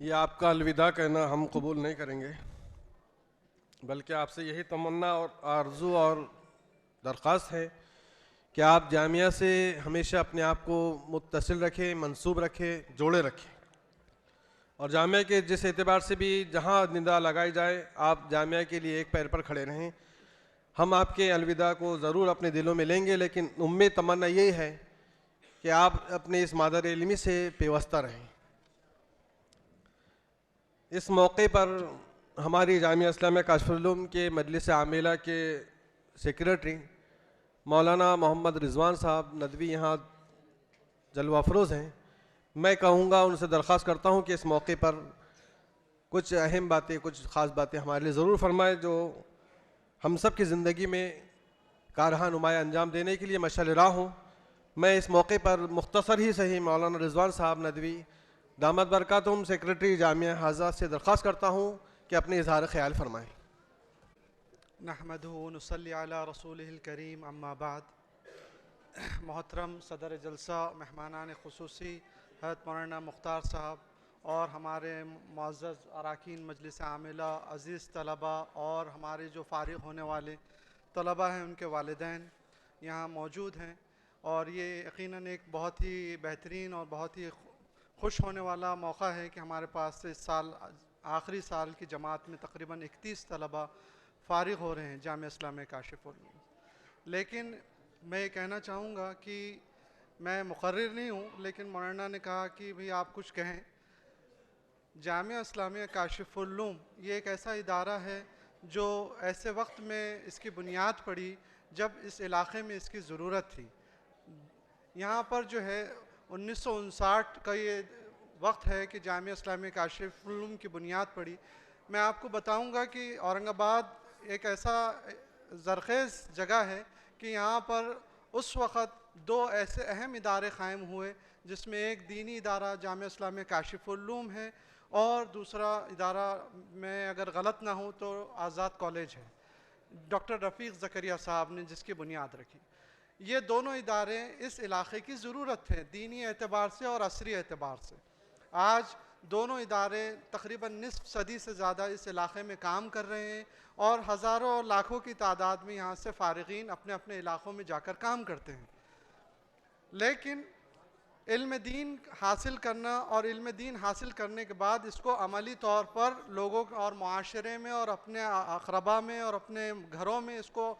یہ آپ کا الوداع کہنا ہم قبول نہیں کریں گے، بلکہ آپ سے یہی تمنا اور آرزو اور درخواست ہے کہ آپ جامعہ سے ہمیشہ اپنے آپ کو متصل رکھیں، منسوب رکھیں، جوڑے رکھیں، اور جامعہ کے جس اعتبار سے بھی جہاں ندا لگائی جائے آپ جامعہ کے لیے ایک پیر پر کھڑے رہیں۔ ہم آپ کے الوداع کو ضرور اپنے دلوں میں لیں گے، لیکن امید تمنا یہی ہے کہ آپ اپنے اس مادر علمی سے پیوستہ رہیں۔ اس موقع پر ہماری جامعہ اسلامیہ کاشف العلوم کے مجلس عاملہ کے سیکریٹری مولانا محمد رضوان صاحب ندوی یہاں جلوہ افروز ہیں۔ میں کہوں گا، ان سے درخواست کرتا ہوں کہ اس موقع پر کچھ اہم باتیں، کچھ خاص باتیں ہمارے لیے ضرور فرمائیں جو ہم سب کی زندگی میں کارہا نمایاں انجام دینے کے لیے مشعل راہ ہوں۔ میں اس موقع پر مختصر ہی صحیح مولانا رضوان صاحب ندوی دامت برکاتہم سیکریٹری جامعہ حاضہ سے درخواست کرتا ہوں کہ اپنے اظہار خیال فرمائیں۔ نحمدہ ونصلی علی رسولہ الکریم، اما بعد۔ محترم صدر جلسہ، مہمانان خصوصی حضرت مولانا مختار صاحب اور ہمارے معزز اراکین مجلس عاملہ، عزیز طلباء اور ہمارے جو فارغ ہونے والے طلباء ہیں ان کے والدین یہاں موجود ہیں، اور یہ یقیناً ایک بہت ہی بہترین اور بہت ہی خوش ہونے والا موقع ہے کہ ہمارے پاس اس سال آخری سال کی جماعت میں تقریباً 31 طلباء فارغ ہو رہے ہیں جامعہ اسلامیہ کاشف العلوم۔ لیکن میں یہ کہنا چاہوں گا کہ میں مقرر نہیں ہوں، لیکن مولانا نے کہا کہ بھئی آپ کچھ کہیں۔ جامعہ اسلامیہ کاشف العلوم یہ ایک ایسا ادارہ ہے جو ایسے وقت میں اس کی بنیاد پڑی جب اس علاقے میں اس کی ضرورت تھی۔ یہاں پر جو ہے 1959 کا یہ وقت ہے کہ جامعہ اسلامیہ کاشف العلوم کی بنیاد پڑی۔ میں آپ کو بتاؤں گا کہ اورنگ آباد ایک ایسا زرخیز جگہ ہے کہ یہاں پر اس وقت دو ایسے اہم ادارے قائم ہوئے، جس میں ایک دینی ادارہ جامعہ اسلامیہ کاشف العلوم ہے اور دوسرا ادارہ، میں اگر غلط نہ ہوں تو آزاد کالج ہے، ڈاکٹر رفیق زکریا صاحب نے جس کی بنیاد رکھی۔ یہ دونوں ادارے اس علاقے کی ضرورت تھے دینی اعتبار سے اور عصری اعتبار سے۔ آج دونوں ادارے تقریباً نصف صدی سے زیادہ اس علاقے میں کام کر رہے ہیں، اور ہزاروں اور لاکھوں کی تعداد میں یہاں سے فارغین اپنے اپنے علاقوں میں جا کر کام کرتے ہیں۔ لیکن علم دین حاصل کرنا اور علم دین حاصل کرنے کے بعد اس کو عملی طور پر لوگوں اور معاشرے میں اور اپنے اقربا میں اور اپنے گھروں میں اس کو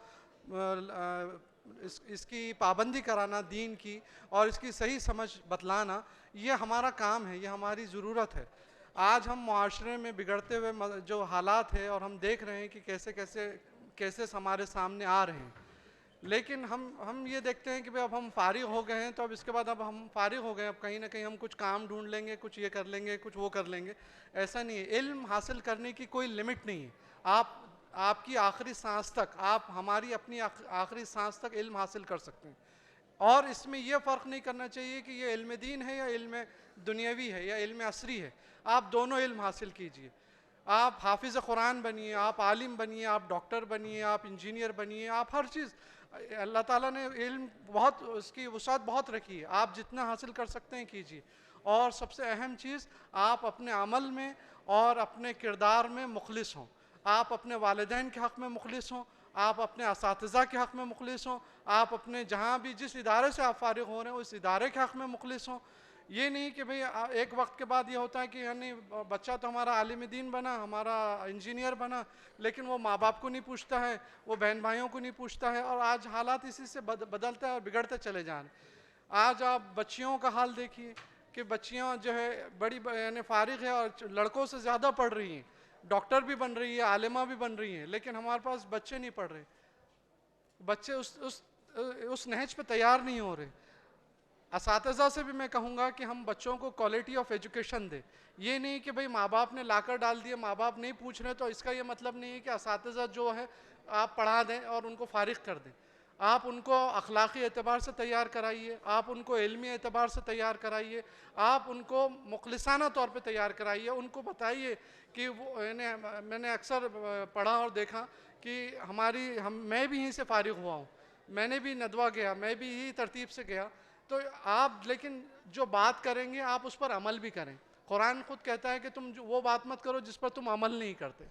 اس کی پابندی کرانا دین کی، اور اس کی صحیح سمجھ بتلانا، یہ ہمارا کام ہے، یہ ہماری ضرورت ہے۔ آج ہم معاشرے میں بگڑتے ہوئے جو حالات ہیں اور ہم دیکھ رہے ہیں کہ کیسے کیسز ہمارے سامنے آ رہے ہیں، لیکن ہم یہ دیکھتے ہیں کہ اب ہم فارغ ہو گئے ہیں، تو اب اس کے بعد اب ہم فارغ ہو گئے، اب کہیں نہ کہیں ہم کچھ کام ڈھونڈ لیں گے، کچھ یہ کر لیں گے، کچھ وہ کر لیں گے۔ ایسا نہیں ہے، علم حاصل کرنے کی کوئی لمٹ نہیں ہے۔ آپ کی آخری سانس تک، آپ ہماری اپنی آخری سانس تک علم حاصل کر سکتے ہیں، اور اس میں یہ فرق نہیں کرنا چاہیے کہ یہ علم دین ہے یا علم دنیاوی ہے یا علم عصری ہے۔ آپ دونوں علم حاصل کیجئے، آپ حافظ قرآن بنیے، آپ عالم بنیے، آپ ڈاکٹر بنیے، آپ انجینئر بنیے، آپ ہر چیز، اللہ تعالیٰ نے علم بہت، اس کی وسعت بہت رکھی ہے، آپ جتنا حاصل کر سکتے ہیں کیجئے۔ اور سب سے اہم چیز، آپ اپنے عمل میں اور اپنے کردار میں مخلص ہوں، آپ اپنے والدین کے حق میں مخلص ہوں، آپ اپنے اساتذہ کے حق میں مخلص ہوں، آپ اپنے جہاں بھی جس ادارے سے آپ فارغ ہو رہے ہیں اس ادارے کے حق میں مخلص ہوں۔ یہ نہیں کہ بھئی ایک وقت کے بعد یہ ہوتا ہے کہ یعنی بچہ تو ہمارا عالم دین بنا، ہمارا انجینئر بنا، لیکن وہ ماں باپ کو نہیں پوچھتا ہے، وہ بہن بھائیوں کو نہیں پوچھتا ہے، اور آج حالات اسی سے بدلتے اور بگڑتے چلے جان۔ آج آپ بچیوں کا حال دیکھیے کہ بچیاں جو ہے بڑی یعنی فارغ ہے اور لڑکوں سے زیادہ پڑھ رہی ہیں، ڈاکٹر بھی بن رہی ہے، عالمہ بھی بن رہی ہیں، لیکن ہمارے پاس بچے نہیں پڑھ رہے، بچے اس نہج پہ تیار نہیں ہو رہے۔ اساتذہ سے بھی میں کہوں گا کہ ہم بچوں کو کوالٹی آف ایجوکیشن دیں، یہ نہیں کہ بھئی ماں باپ نے لا کر ڈال دیے، ماں باپ نہیں پوچھ رہے، تو اس کا یہ مطلب نہیں ہے کہ اساتذہ جو ہے آپ پڑھا دیں اور ان کو فارغ کر دیں۔ آپ ان کو اخلاقی اعتبار سے تیار کرائیے، آپ ان کو علمی اعتبار سے تیار کرائیے، آپ ان کو مخلصانہ طور پہ تیار کرائیے، ان کو بتائیے کہ میں نے اکثر پڑھا اور دیکھا کہ میں بھی یہیں سے فارغ ہوا ہوں، میں نے بھی ندوہ گیا، میں بھی یہی ترتیب سے گیا، تو آپ لیکن جو بات کریں گے آپ اس پر عمل بھی کریں، قرآن خود کہتا ہے کہ تم وہ بات مت کرو جس پر تم عمل نہیں کرتے.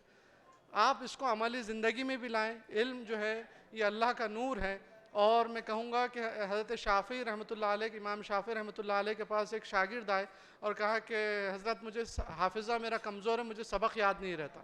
آپ اس کو عملی زندگی میں بھی لائیں. علم جو ہے یہ اللہ کا نور ہے. اور میں کہوں گا کہ حضرت شافعی رحمۃ اللہ علیہ امام شافعی رحمۃ اللہ علیہ کے پاس ایک شاگرد آئے اور کہا کہ حضرت مجھے حافظہ میرا کمزور ہے, مجھے سبق یاد نہیں رہتا.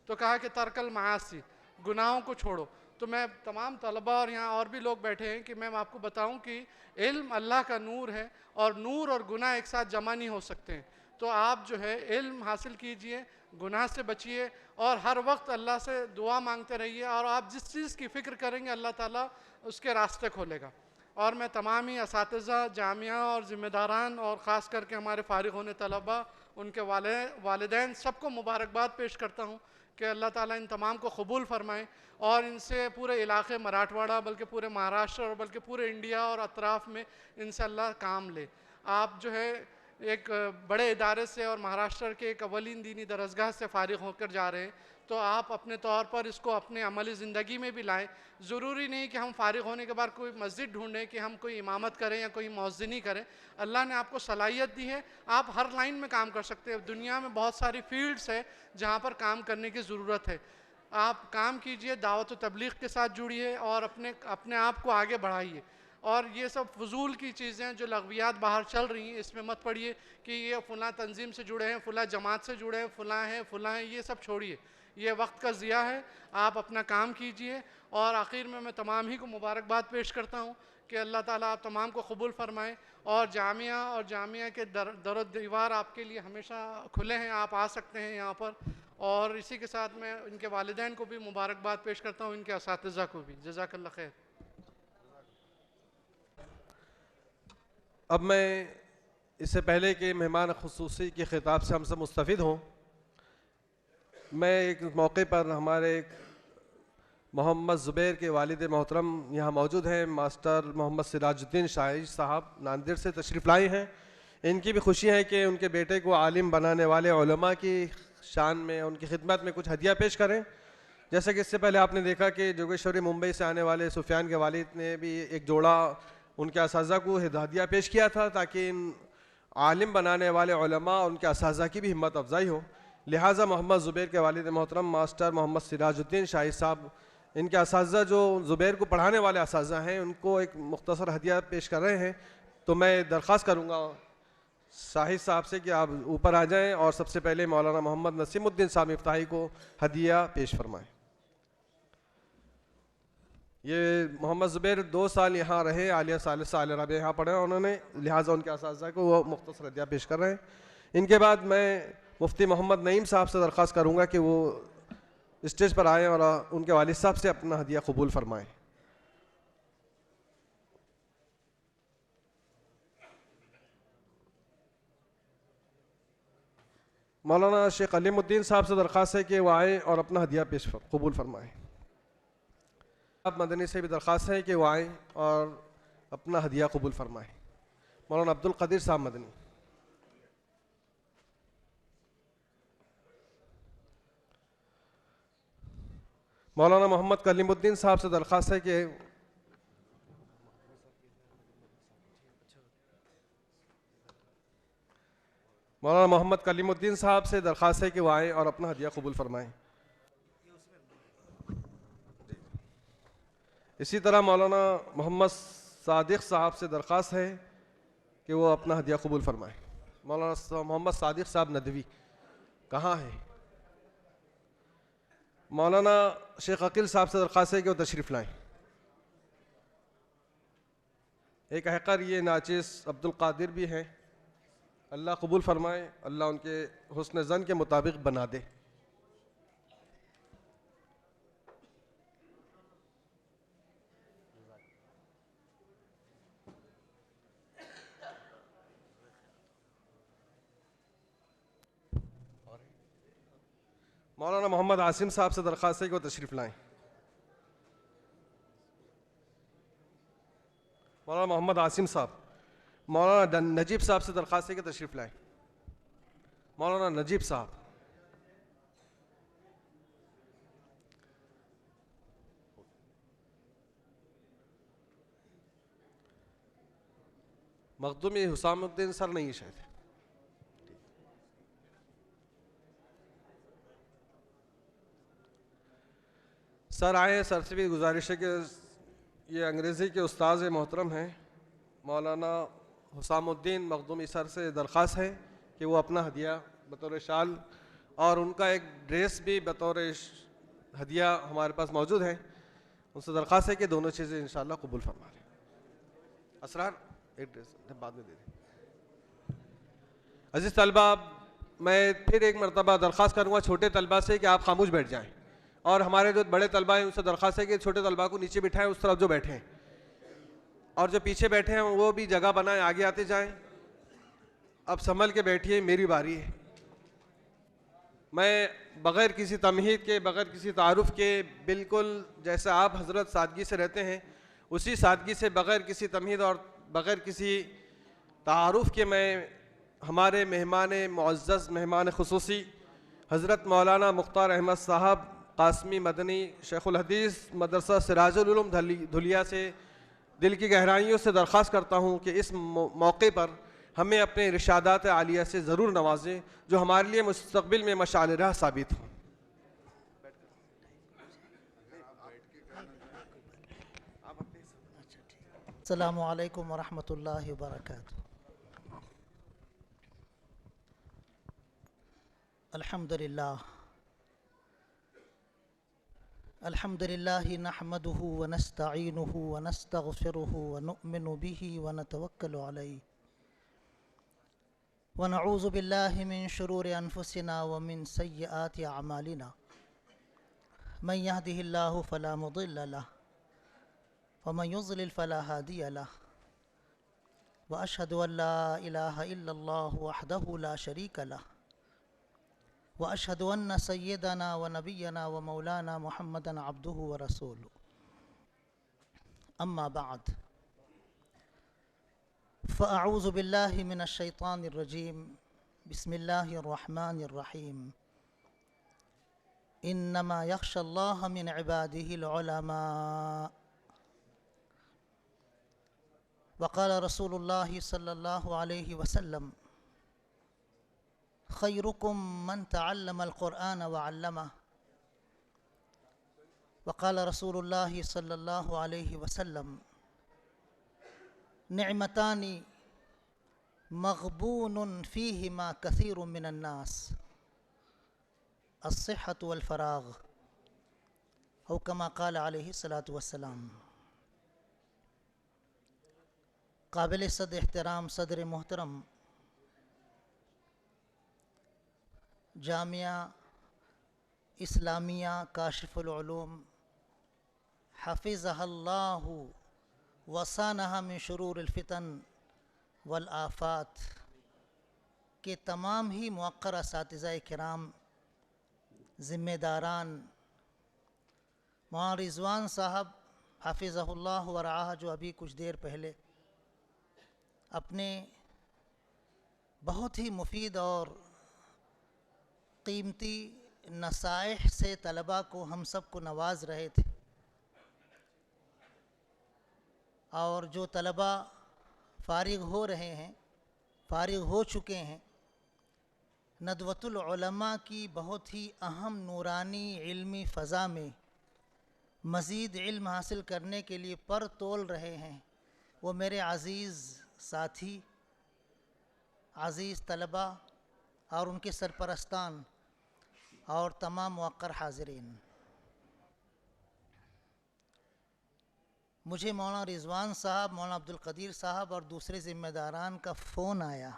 تو کہا کہ ترک المعاصی, گناہوں کو چھوڑو. تو میں تمام طلباء اور یہاں اور بھی لوگ بیٹھے ہیں کہ میں آپ کو بتاؤں کہ علم اللہ کا نور ہے اور نور اور گناہ ایک ساتھ جمع نہیں ہو سکتے ہیں. تو آپ جو ہے علم حاصل کیجئے, گناہ سے بچیے اور ہر وقت اللہ سے دعا مانگتے رہیے, اور آپ جس چیز کی فکر کریں گے اللہ تعالیٰ اس کے راستے کھولے گا. اور میں تمام ہی اساتذہ, جامعہ اور ذمہ داران اور خاص کر کے ہمارے فارغ ہونے طلباء, ان کے والدین سب کو مبارکباد پیش کرتا ہوں کہ اللہ تعالیٰ ان تمام کو قبول فرمائے اور ان سے پورے علاقے مراٹھواڑہ بلکہ پورے مہاراشٹر اور بلکہ پورے انڈیا اور اطراف میں ان سے اللہ کام لے. آپ جو ہے ایک بڑے ادارے سے اور مہاراشٹر کے ایک اولین دینی درسگاہ سے فارغ ہو کر جا رہے ہیں, تو آپ اپنے طور پر اس کو اپنے عملی زندگی میں بھی لائیں. ضروری نہیں کہ ہم فارغ ہونے کے بعد کوئی مسجد ڈھونڈیں کہ ہم کوئی امامت کریں یا کوئی مؤذنی کریں. اللہ نے آپ کو صلاحیت دی ہے, آپ ہر لائن میں کام کر سکتے ہیں. دنیا میں بہت ساری فیلڈز ہے جہاں پر کام کرنے کی ضرورت ہے. آپ کام کیجئے, دعوت و تبلیغ کے ساتھ جڑیے اور اپنے آپ کو آگے بڑھائیے. اور یہ سب فضول کی چیزیں جو لغویات باہر چل رہی ہیں اس میں مت پڑیے کہ یہ فلاں تنظیم سے جڑے ہیں, فلاں جماعت سے جڑے ہیں, فلاں ہیں, یہ سب چھوڑیے. یہ وقت کا ضیاع ہے. آپ اپنا کام کیجئے. اور آخر میں تمام ہی کو مبارکباد پیش کرتا ہوں کہ اللہ تعالیٰ آپ تمام کو قبول فرمائے. اور جامعہ کے در و دیوار آپ کے لیے ہمیشہ کھلے ہیں, آپ آ سکتے ہیں یہاں پر. اور اسی کے ساتھ میں ان کے والدین کو بھی مبارکباد پیش کرتا ہوں, ان کے اساتذہ کو بھی. جزاک اللہ خیر. اب میں اس سے پہلے کہ مہمان خصوصی کے خطاب سے ہم سب مستفید ہوں, میں ایک موقع پر ہمارے ایک محمد زبیر کے والد محترم یہاں موجود ہیں, ماسٹر محمد سراج الدین شاہی صاحب ناندیڑ سے تشریف لائے ہیں. ان کی بھی خوشی ہے کہ ان کے بیٹے کو عالم بنانے والے علماء کی شان میں, ان کی خدمت میں کچھ ہدیہ پیش کریں. جیسا کہ اس سے پہلے آپ نے دیکھا کہ جوگیشوری ممبئی سے آنے والے سفیان کے والد نے بھی ایک جوڑا ان کے اساتذہ کو ہدیہ پیش کیا تھا تاکہ ان عالم بنانے والے علماء ان کے اساتذہ کی بھی ہمت افزائی ہو. لہٰذا محمد زبیر کے والد محترم ماسٹر محمد سراج الدین شاہی صاحب, ان کے اساتذہ جو زبیر کو پڑھانے والے اساتذہ ہیں, ان کو ایک مختصر ہدیہ پیش کر رہے ہیں. تو میں درخواست کروں گا شاہد صاحب سے کہ آپ اوپر آ جائیں اور سب سے پہلے مولانا محمد نسیم الدین صاحب افتتاحی کو ہدیہ پیش فرمائیں. یہ محمد زبیر 2 سال یہاں رہے, عالیہ ثالثہ عالیہ رابعہ یہاں پڑھے انہوں نے, لہٰذا ان کے اساتذہ کو وہ مختصر ہدیہ پیش کر رہے ہیں. ان کے بعد میں مفتی محمد نعیم صاحب سے درخواست کروں گا کہ وہ اسٹیج پر آئیں اور ان کے والد صاحب سے اپنا ہدیہ قبول فرمائیں. مولانا شیخ علیم الدین صاحب سے درخواست ہے کہ وہ آئیں اور اپنا ہدیہ قبول فرمائیں. اب مدنی سے بھی درخواست ہے کہ وہ آئیں اور اپنا ہدیہ قبول فرمائیں. مولانا عبد القدیر صاحب مدنی. مولانا محمد کلیم الدین صاحب سے درخواست ہے کہ مولانا محمد کلیم الدین صاحب سے درخواست ہے کہ وہ آئیں اور اپنا ہدیہ قبول فرمائیں. اسی طرح مولانا محمد صادق صاحب سے درخواست ہے کہ وہ اپنا ہدیہ قبول فرمائیں. مولانا محمد صادق صاحب ندوی کہاں ہیں؟ مولانا شیخ عقیل صاحب سے درخواست ہے کہ وہ تشریف لائیں. ایک حقر یہ ناچیز عبد القادر بھی ہیں, اللہ قبول فرمائے, اللہ ان کے حسن ظن کے مطابق بنا دے. مولانا محمد عاصم صاحب سے درخواست ہے کہ وہ تشریف لائیں. مولانا محمد عاصم صاحب. مولانا نجیب صاحب سے درخواست ہے کہ تشریف لائیں. مولانا نجیب صاحب. مخدومی حسام الدین سر نہیں شاید. سر آئے، سر سے بھی گزارش ہے کہ یہ انگریزی کے استاذ محترم ہیں مولانا حسام الدین مخدومی سر سے درخواست ہے کہ وہ اپنا ہدیہ بطور شال اور ان کا ایک ڈریس بھی بطور ہدیہ ہمارے پاس موجود ہے، ان سے درخواست ہے کہ دونوں چیزیں انشاءاللہ قبول فرما لیں۔ اسرار ایک ڈریس بعد میں دے دیں۔ عزیز طلبہ، میں پھر ایک مرتبہ درخواست کروں گا چھوٹے طلبہ سے کہ آپ خاموش بیٹھ جائیں، اور ہمارے جو بڑے طلبہ ہیں ان سے درخواست ہے کہ چھوٹے طلبہ کو نیچے بٹھائیں، اس طرف جو بیٹھے ہیں، اور جو پیچھے بیٹھے ہیں وہ بھی جگہ بنائیں، آگے آتے جائیں۔ اب سنبھل کے بیٹھیے، میری باری ہے۔ میں بغیر کسی تمہید کے، بغیر کسی تعارف کے، بالکل جیسا آپ حضرت سادگی سے رہتے ہیں اسی سادگی سے، بغیر کسی تمہید اور بغیر کسی تعارف کے، میں ہمارے مہمان معزز، مہمان خصوصی حضرت مولانا مختار احمد صاحب قاسمی مدنی شیخ الحدیث مدرسہ سراج العلوم دھلیا سے دل کی گہرائیوں سے درخواست کرتا ہوں کہ اس موقع پر ہمیں اپنے ارشادات عالیہ سے ضرور نوازیں جو ہمارے لیے مستقبل میں مشعل راہ ثابت ہوں۔ السلام علیکم ورحمۃ اللہ وبرکاتہ۔ الحمد للہ نحمده ونستعینه ونستغفره ونؤمن به ونتوکل علیہ ونعوذ باللہ من شرور انفسنا ومن سیئات اعمالنا، من يهده الله فلا مضل له ومن يضلل فلا هادي له، وأشهد أن لا إله إلا الله وحده لا شريك له، وأشهد أن سيدنا ونبينا ومولانا محمدا عبده ورسوله، أما بعد فأعوذ بالله من الشيطان الرجيم، بسم الله الرحمن الرحيم، إنما يخشى الله من عباده العلماء، وقال رسول الله صلى الله عليه وسلم خيركم من تعلم القرآن وعلمه، وقال رسول الله صلى الله عليه وسلم نعمتان مغبون فيهما كثير من الناس، الصحة والفراغ، أو كما قال عليه الصلاة والسلام۔ قابل صد احترام صدر محترم جامعہ اسلامیہ کاشف العلوم حفظها اللہ وصانها من شرور الفتن والآفات کے تمام ہی موقر اساتذہ کرام، ذمہ داران، مولانا رضوان صاحب حفظہ اللہ ورعاہ جو ابھی کچھ دیر پہلے اپنے بہت ہی مفید اور قیمتی نصائح سے طلباء کو، ہم سب کو نواز رہے تھے، اور جو طلباء فارغ ہو رہے ہیں، فارغ ہو چکے ہیں، ندوۃ العلماء کی بہت ہی اہم نورانی علمی فضا میں مزید علم حاصل کرنے کے لیے پر تول رہے ہیں، وہ میرے عزیز ساتھی، عزیز طلباء اور ان کے سرپرستان اور تمام موقر حاضرین۔ مجھے مولانا رضوان صاحب، مولانا عبدالقدیر صاحب اور دوسرے ذمہ داران کا فون آیا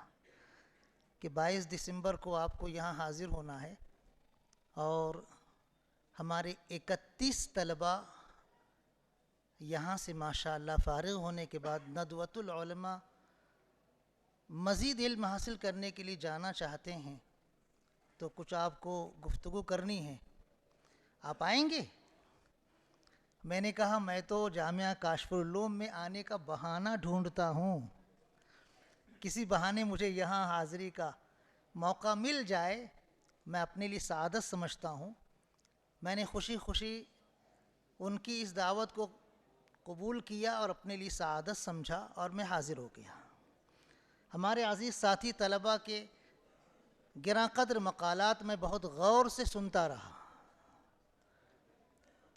کہ 22 دسمبر کو آپ کو یہاں حاضر ہونا ہے، اور ہمارے 31 طلباء یہاں سے ماشاءاللہ فارغ ہونے کے بعد ندوۃ العلماء مزید علم حاصل کرنے کے لیے جانا چاہتے ہیں، تو کچھ آپ کو گفتگو کرنی ہے، آپ آئیں گے؟ میں نے کہا میں تو جامعہ کاشف العلوم میں آنے کا بہانہ ڈھونڈتا ہوں، کسی بہانے مجھے یہاں حاضری کا موقع مل جائے میں اپنے لیے سعادت سمجھتا ہوں۔ میں نے خوشی خوشی ان کی اس دعوت کو قبول کیا اور اپنے لیے سعادت سمجھا، اور میں حاضر ہو گیا۔ ہمارے عزیز ساتھی طلباء کے گراں قدر مقالات میں بہت غور سے سنتا رہا،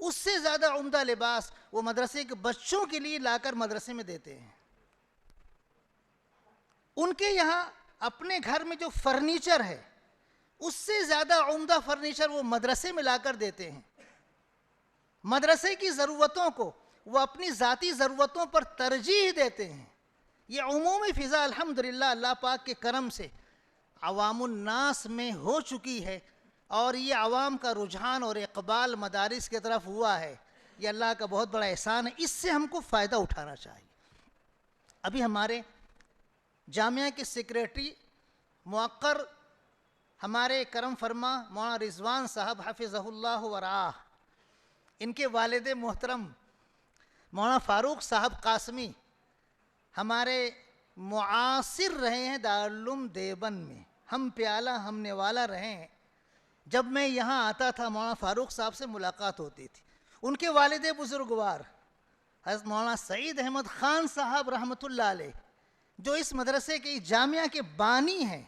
اس سے زیادہ عمدہ لباس وہ مدرسے کے بچوں کے لیے لا کر مدرسے میں دیتے ہیں. ان کے یہاں اپنے گھر میں جو فرنیچر ہے اس سے زیادہ عمدہ فرنیچر وہ مدرسے میں لا کر دیتے ہیں. مدرسے کی ضرورتوں کو وہ اپنی ذاتی ضرورتوں پر ترجیح دیتے ہیں. یہ عمومی فضا الحمدللہ اللہ پاک کے کرم سے عوام الناس میں ہو چکی ہے، اور یہ عوام کا رجحان اور اقبال مدارس کی طرف ہوا ہے. یہ اللہ کا بہت بڑا احسان ہے، اس سے ہم کو فائدہ اٹھانا چاہیے. ابھی ہمارے جامعہ کے سیکریٹری موقر ہمارے کرم فرما مولانا رضوان صاحب حفظہ اللہ ورعاہ، ان کے والد محترم مولانا فاروق صاحب قاسمی ہمارے معاصر رہے ہیں دارالعلوم دیوبند میں، ہم پیالہ ہم نوالا رہے ہیں. جب میں یہاں آتا تھا مولانا فاروق صاحب سے ملاقات ہوتی تھی. ان کے والد بزرگوار حضرت مولانا سعید احمد خان صاحب رحمۃ اللہ علیہ، جو اس مدرسے کے جامعہ کے بانی ہیں،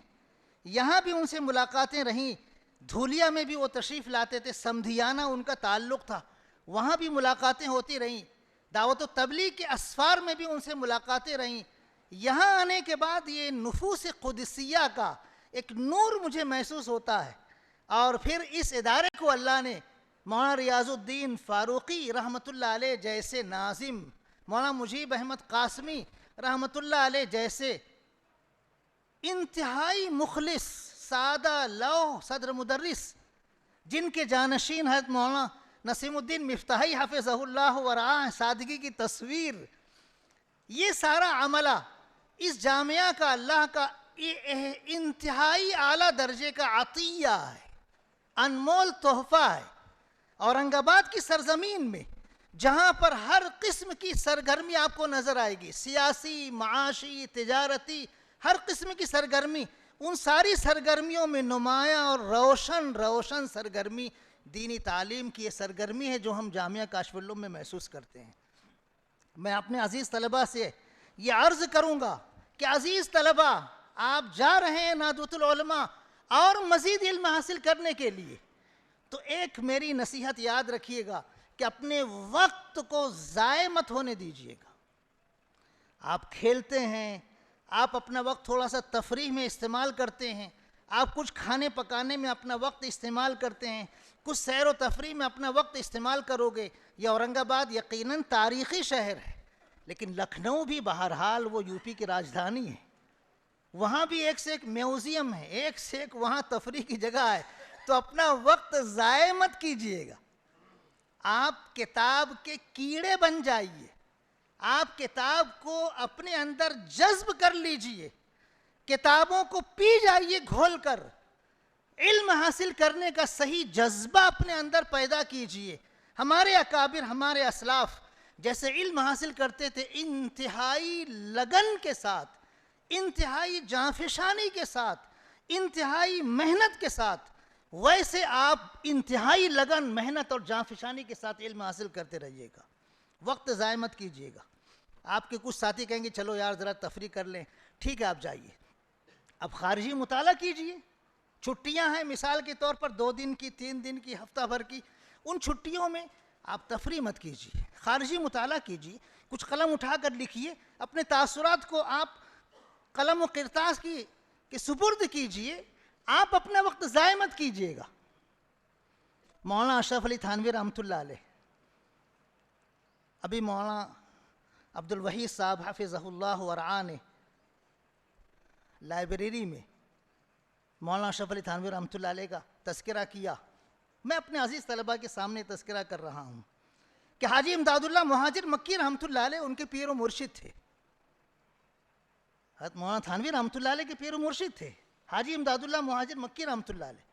یہاں بھی ان سے ملاقاتیں رہیں. دھولیا میں بھی وہ تشریف لاتے تھے، سمدھیانہ ان کا تعلق تھا، وہاں بھی ملاقاتیں ہوتی رہیں. دعوت و تبلیغ کے اسفار میں بھی ان سے ملاقاتیں رہیں. یہاں آنے کے بعد یہ نفوس قدسیہ کا ایک نور مجھے محسوس ہوتا ہے. اور پھر اس ادارے کو اللہ نے مولانا ریاض الدین فاروقی رحمۃ اللہ علیہ جیسے ناظم، مولانا مجیب احمد قاسمی رحمۃ اللہ علیہ جیسے انتہائی مخلص سادہ لوح صدر مدرس، جن کے جانشین حضرت مولانا نسیم الدین مفتاحی حفظہ اللہ ورعاہ، سادگی کی تصویر، یہ سارا عملہ اس جامعہ کا اللہ کا انتہائی اعلیٰ درجے کا عطیہ ہے، انمول تحفہ ہے. اورنگ آباد کی سرزمین میں جہاں پر ہر قسم کی سرگرمی آپ کو نظر آئے گی، سیاسی، معاشی، تجارتی، ہر قسم کی سرگرمی، ان ساری سرگرمیوں میں نمایاں اور روشن سرگرمی دینی تعلیم کی یہ سرگرمی ہے جو ہم جامعہ کاشف العلوم میں محسوس کرتے ہیں. میں اپنے عزیز طلباء سے یہ عرض کروں گا کہ عزیز طلباء، آپ جا رہے ہیں نادوۃ العلماء اور مزید علم حاصل کرنے کے لیے، تو ایک میری نصیحت یاد رکھیے گا کہ اپنے وقت کو ضائع مت ہونے دیجیے گا. آپ کھیلتے ہیں، آپ اپنا وقت تھوڑا سا تفریح میں استعمال کرتے ہیں، آپ کچھ کھانے پکانے میں اپنا وقت استعمال کرتے ہیں، کچھ سیر و تفریح میں اپنا وقت استعمال کرو گے. یہ اورنگ آباد یقیناً تاریخی شہر ہے، لیکن لکھنؤ بھی بہرحال وہ یو پی کی راجدھانی ہے. وہاں بھی ایک سے ایک میوزیم ہے، ایک سے ایک وہاں تفریح کی جگہ ہے. تو اپنا وقت ضائع مت کیجیے گا. آپ کتاب کے کیڑے بن جائیے، آپ کتاب کو اپنے اندر جذب کر لیجئے، کتابوں کو پی جائیے گھول کر. علم حاصل کرنے کا صحیح جذبہ اپنے اندر پیدا کیجئے. ہمارے اکابر، ہمارے اسلاف جیسے علم حاصل کرتے تھے، انتہائی لگن کے ساتھ، انتہائی جانفشانی کے ساتھ، انتہائی محنت کے ساتھ، ویسے آپ انتہائی لگن، محنت اور جانفشانی کے ساتھ علم حاصل کرتے رہیے گا. وقت ضائع مت کیجیے گا. آپ کے کچھ ساتھی کہیں گے چلو یار ذرا تفریح کر لیں، ٹھیک ہے آپ جائیے. اب خارجی مطالعہ کیجیے. چھٹیاں ہیں مثال کے طور پر 2 دن کی، 3 دن کی، ہفتہ بھر کی. ان چھٹیوں میں آپ تفریح مت کیجیے، خارجی مطالعہ کیجیے. کچھ قلم اٹھا کر لکھیے، اپنے تاثرات کو آپ قلم و کرتاس کی سپرد کیجیے. آپ اپنا وقت ضائع مت کیجیے گا. مولانا اشرف علی تھانوی رحمۃ اللہ علیہ، ابھی مولانا عبد الوحید صاحب حفظہ اللہ ورعاہ نے لائبریری میں مولانا اشرف علی تھانوی رحمۃ اللہ علیہ کا تذکرہ کیا. میں اپنے عزیز طلباء کے سامنے تذکرہ کر رہا ہوں کہ حاجی امداد اللہ مہاجر مکی رحمۃ اللہ علیہ ان کے پیر و مرشد تھے. حضرت مولانا تھانوی رحمۃ اللہ علیہ کے پیر و مرشد تھے حاجی امداد اللہ مہاجر مکی رحمۃ اللہ علیہ.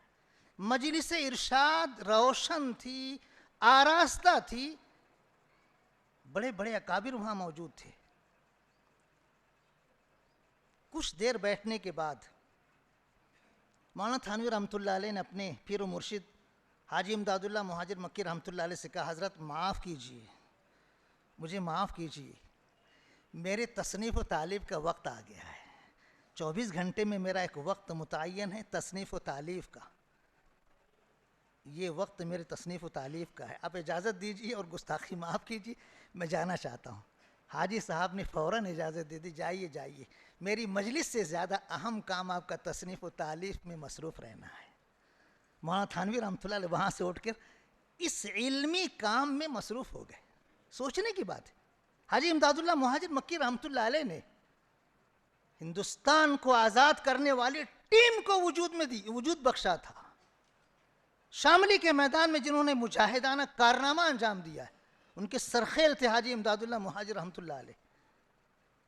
مجلس ارشاد روشن تھی، آراستہ تھی، بڑے بڑے اکابر وہاں موجود تھے. کچھ دیر بیٹھنے کے بعد مولانا تھانوی رحمۃ اللہ علیہ نے اپنے پیر و مرشد حاجی امداد اللہ مہاجر مکی رحمۃ اللہ علیہ سے کہا، حضرت معاف کیجیے، مجھے معاف کیجیے، میرے تصنیف و تالیف کا وقت آ گیا ہے. 24 گھنٹے میں میرا ایک وقت متعین ہے تصنیف و تالیف کا. یہ وقت میرے تصنیف و تالیف کا ہے. آپ اجازت دیجیے اور گستاخی معاف کیجیے, میں جانا چاہتا ہوں. حاجی صاحب نے فوراً اجازت دے دی, جائیے جائیے, میری مجلس سے زیادہ اہم کام آپ کا تصنیف و تالیف میں مصروف رہنا ہے. مولانا تھانوی رحمۃ اللہ علیہ وہاں سے اٹھ کر اس علمی کام میں مصروف ہو گئے. سوچنے کی بات ہے, حاجی امداد اللہ مہاجر مکی رحمۃ اللہ علیہ نے ہندوستان کو آزاد کرنے والی ٹیم کو وجود بخشا تھا. شاملی کے میدان میں جنہوں نے مجاہدانہ کارنامہ انجام دیا ہے, ان کے سرخیل تھے حاجی امداد اللہ مہاجر رحمۃ اللہ علیہ.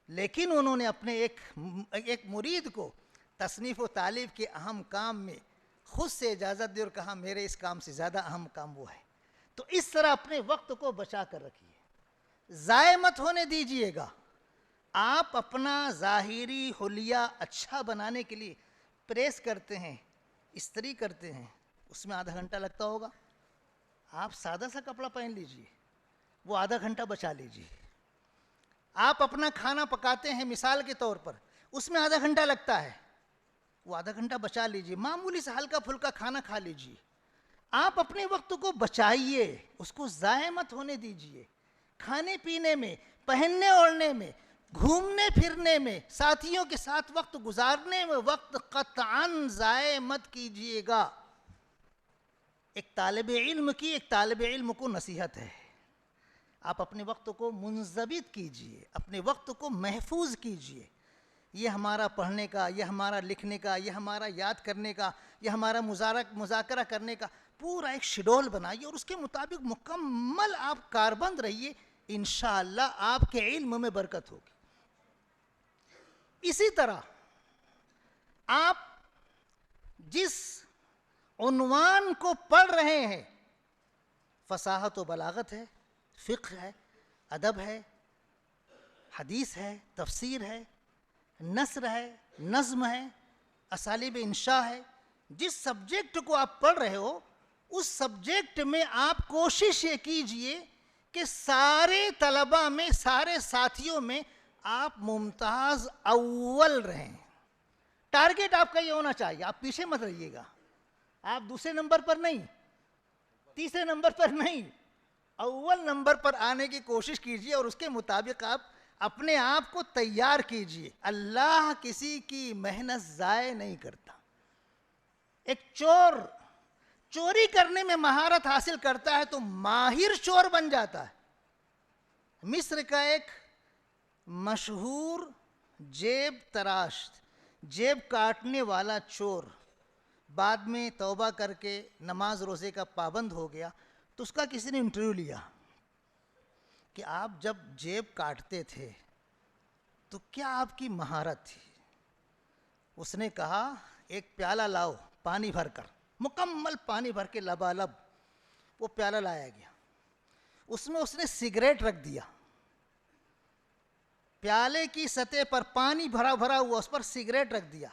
لیکن انہوں نے اپنے ایک مرید کو تصنیف و تالیف کے اہم کام میں خود سے اجازت دی اور کہا میرے اس کام سے زیادہ اہم کام وہ ہے. تو اس طرح اپنے وقت کو بچا کر رکھیے, ضائع مت ہونے دیجیے گا. آپ اپنا ظاہری حلیہ اچھا بنانے کے لیے پریس کرتے ہیں, استری کرتے ہیں, اس میں آدھا گھنٹہ لگتا ہوگا. آپ سادہ سا کپڑا پہن لیجئے, وہ آدھا گھنٹہ بچا لیجئے. آپ اپنا کھانا پکاتے ہیں مثال کے طور پر, اس میں آدھا گھنٹہ لگتا ہے, وہ آدھا گھنٹہ بچا لیجئے. معمولی سے ہلکا پھلکا کھانا کھا لیجئے. آپ اپنے وقت کو بچائیے, اس کو ضائع مت ہونے دیجئے. کھانے پینے میں, پہننے اوڑھنے میں, گھومنے پھرنے میں, ساتھیوں کے ساتھ وقت گزارنے میں وقت قطعاً ضائع مت کیجئے گا. ایک طالب علم کو نصیحت ہے, آپ اپنے وقت کو منضبط کیجئے, اپنے وقت کو محفوظ کیجئے. یہ ہمارا پڑھنے کا, یہ ہمارا لکھنے کا, یہ ہمارا یاد کرنے کا, یہ ہمارا مذاکرہ کرنے کا پورا ایک شیڈول بنائیے اور اس کے مطابق مکمل آپ کاربند رہیے. انشاءاللہ آپ کے علم میں برکت ہوگی. اسی طرح آپ جس عنوان کو پڑھ رہے ہیں, فصاحت و بلاغت ہے, فقہ ہے, ادب ہے, حدیث ہے, تفسیر ہے, نثر ہے, نظم ہے, اسالیب انشاء ہے, جس سبجیکٹ کو آپ پڑھ رہے ہو اس سبجیکٹ میں آپ کوشش یہ کیجئے کہ سارے طلباء میں, سارے ساتھیوں میں آپ ممتاز اول رہیں. ٹارگیٹ آپ کا یہ ہونا چاہیے. آپ پیچھے مت رہیے گا, آپ دوسرے نمبر پر نہیں, تیسرے نمبر پر نہیں, اول نمبر پر آنے کی کوشش کیجئے اور اس کے مطابق آپ اپنے آپ کو تیار کیجئے. اللہ کسی کی محنت ضائع نہیں کرتا. ایک چور چوری کرنے میں مہارت حاصل کرتا ہے تو ماہر چور بن جاتا ہے. مصر کا ایک مشہور جیب تراش, جیب کاٹنے والا چور بعد میں توبہ کر کے نماز روزے کا پابند ہو گیا. تو اس کا کسی نے انٹرویو لیا کہ آپ جب جیب کاٹتے تھے تو کیا آپ کی مہارت تھی؟ اس نے کہا ایک پیالہ لاؤ پانی بھر کر, مکمل پانی بھر کے لبالب وہ پیالہ لایا گیا. اس میں اس نے سگریٹ رکھ دیا, پیالے کی سطح پر پانی بھرا ہوا, اس پر سگریٹ رکھ دیا.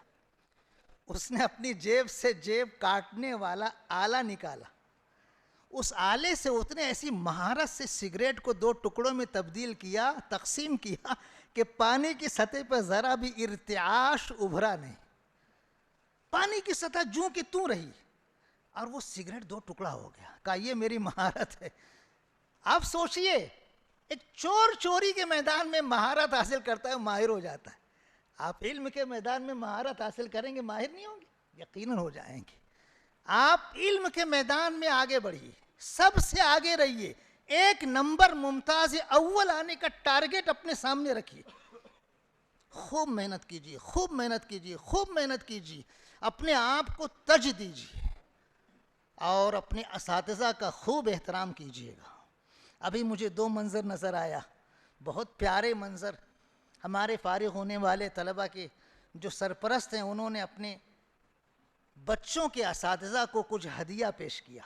اس نے اپنی جیب سے جیب کاٹنے والا آلہ نکالا, اس آلے سے اس نے ایسی مہارت سے سگریٹ کو 2 ٹکڑوں میں تبدیل کیا, تقسیم کیا کہ پانی کی سطح پر ذرا بھی ارتعاش ابھرا نہیں. پانی کی سطح جوں کی توں رہی اور وہ سگریٹ 2 ٹکڑا ہو گیا. کہا یہ میری مہارت ہے. آپ سوچئے, ایک چور چوری کے میدان میں مہارت حاصل کرتا ہے, ماہر ہو جاتا ہے. آپ علم کے میدان میں مہارت حاصل کریں گے, ماہر نہیں ہوں گے؟ یقیناً ہو جائیں گے. آپ علم کے میدان میں آگے بڑھیے, سب سے آگے رہیے, 1 نمبر ممتاز اول آنے کا ٹارگیٹ اپنے سامنے رکھیے. خوب محنت کیجیے, خوب محنت کیجیے, خوب محنت کیجیے. اپنے آپ کو تج دیجیے اور اپنے اساتذہ کا خوب احترام کیجیے گا. ابھی مجھے 2 منظر نظر آیا, بہت پیارے منظر. ہمارے فارغ ہونے والے طلبہ کے جو سرپرست ہیں انہوں نے اپنے بچوں کے اساتذہ کو کچھ ہدیہ پیش کیا.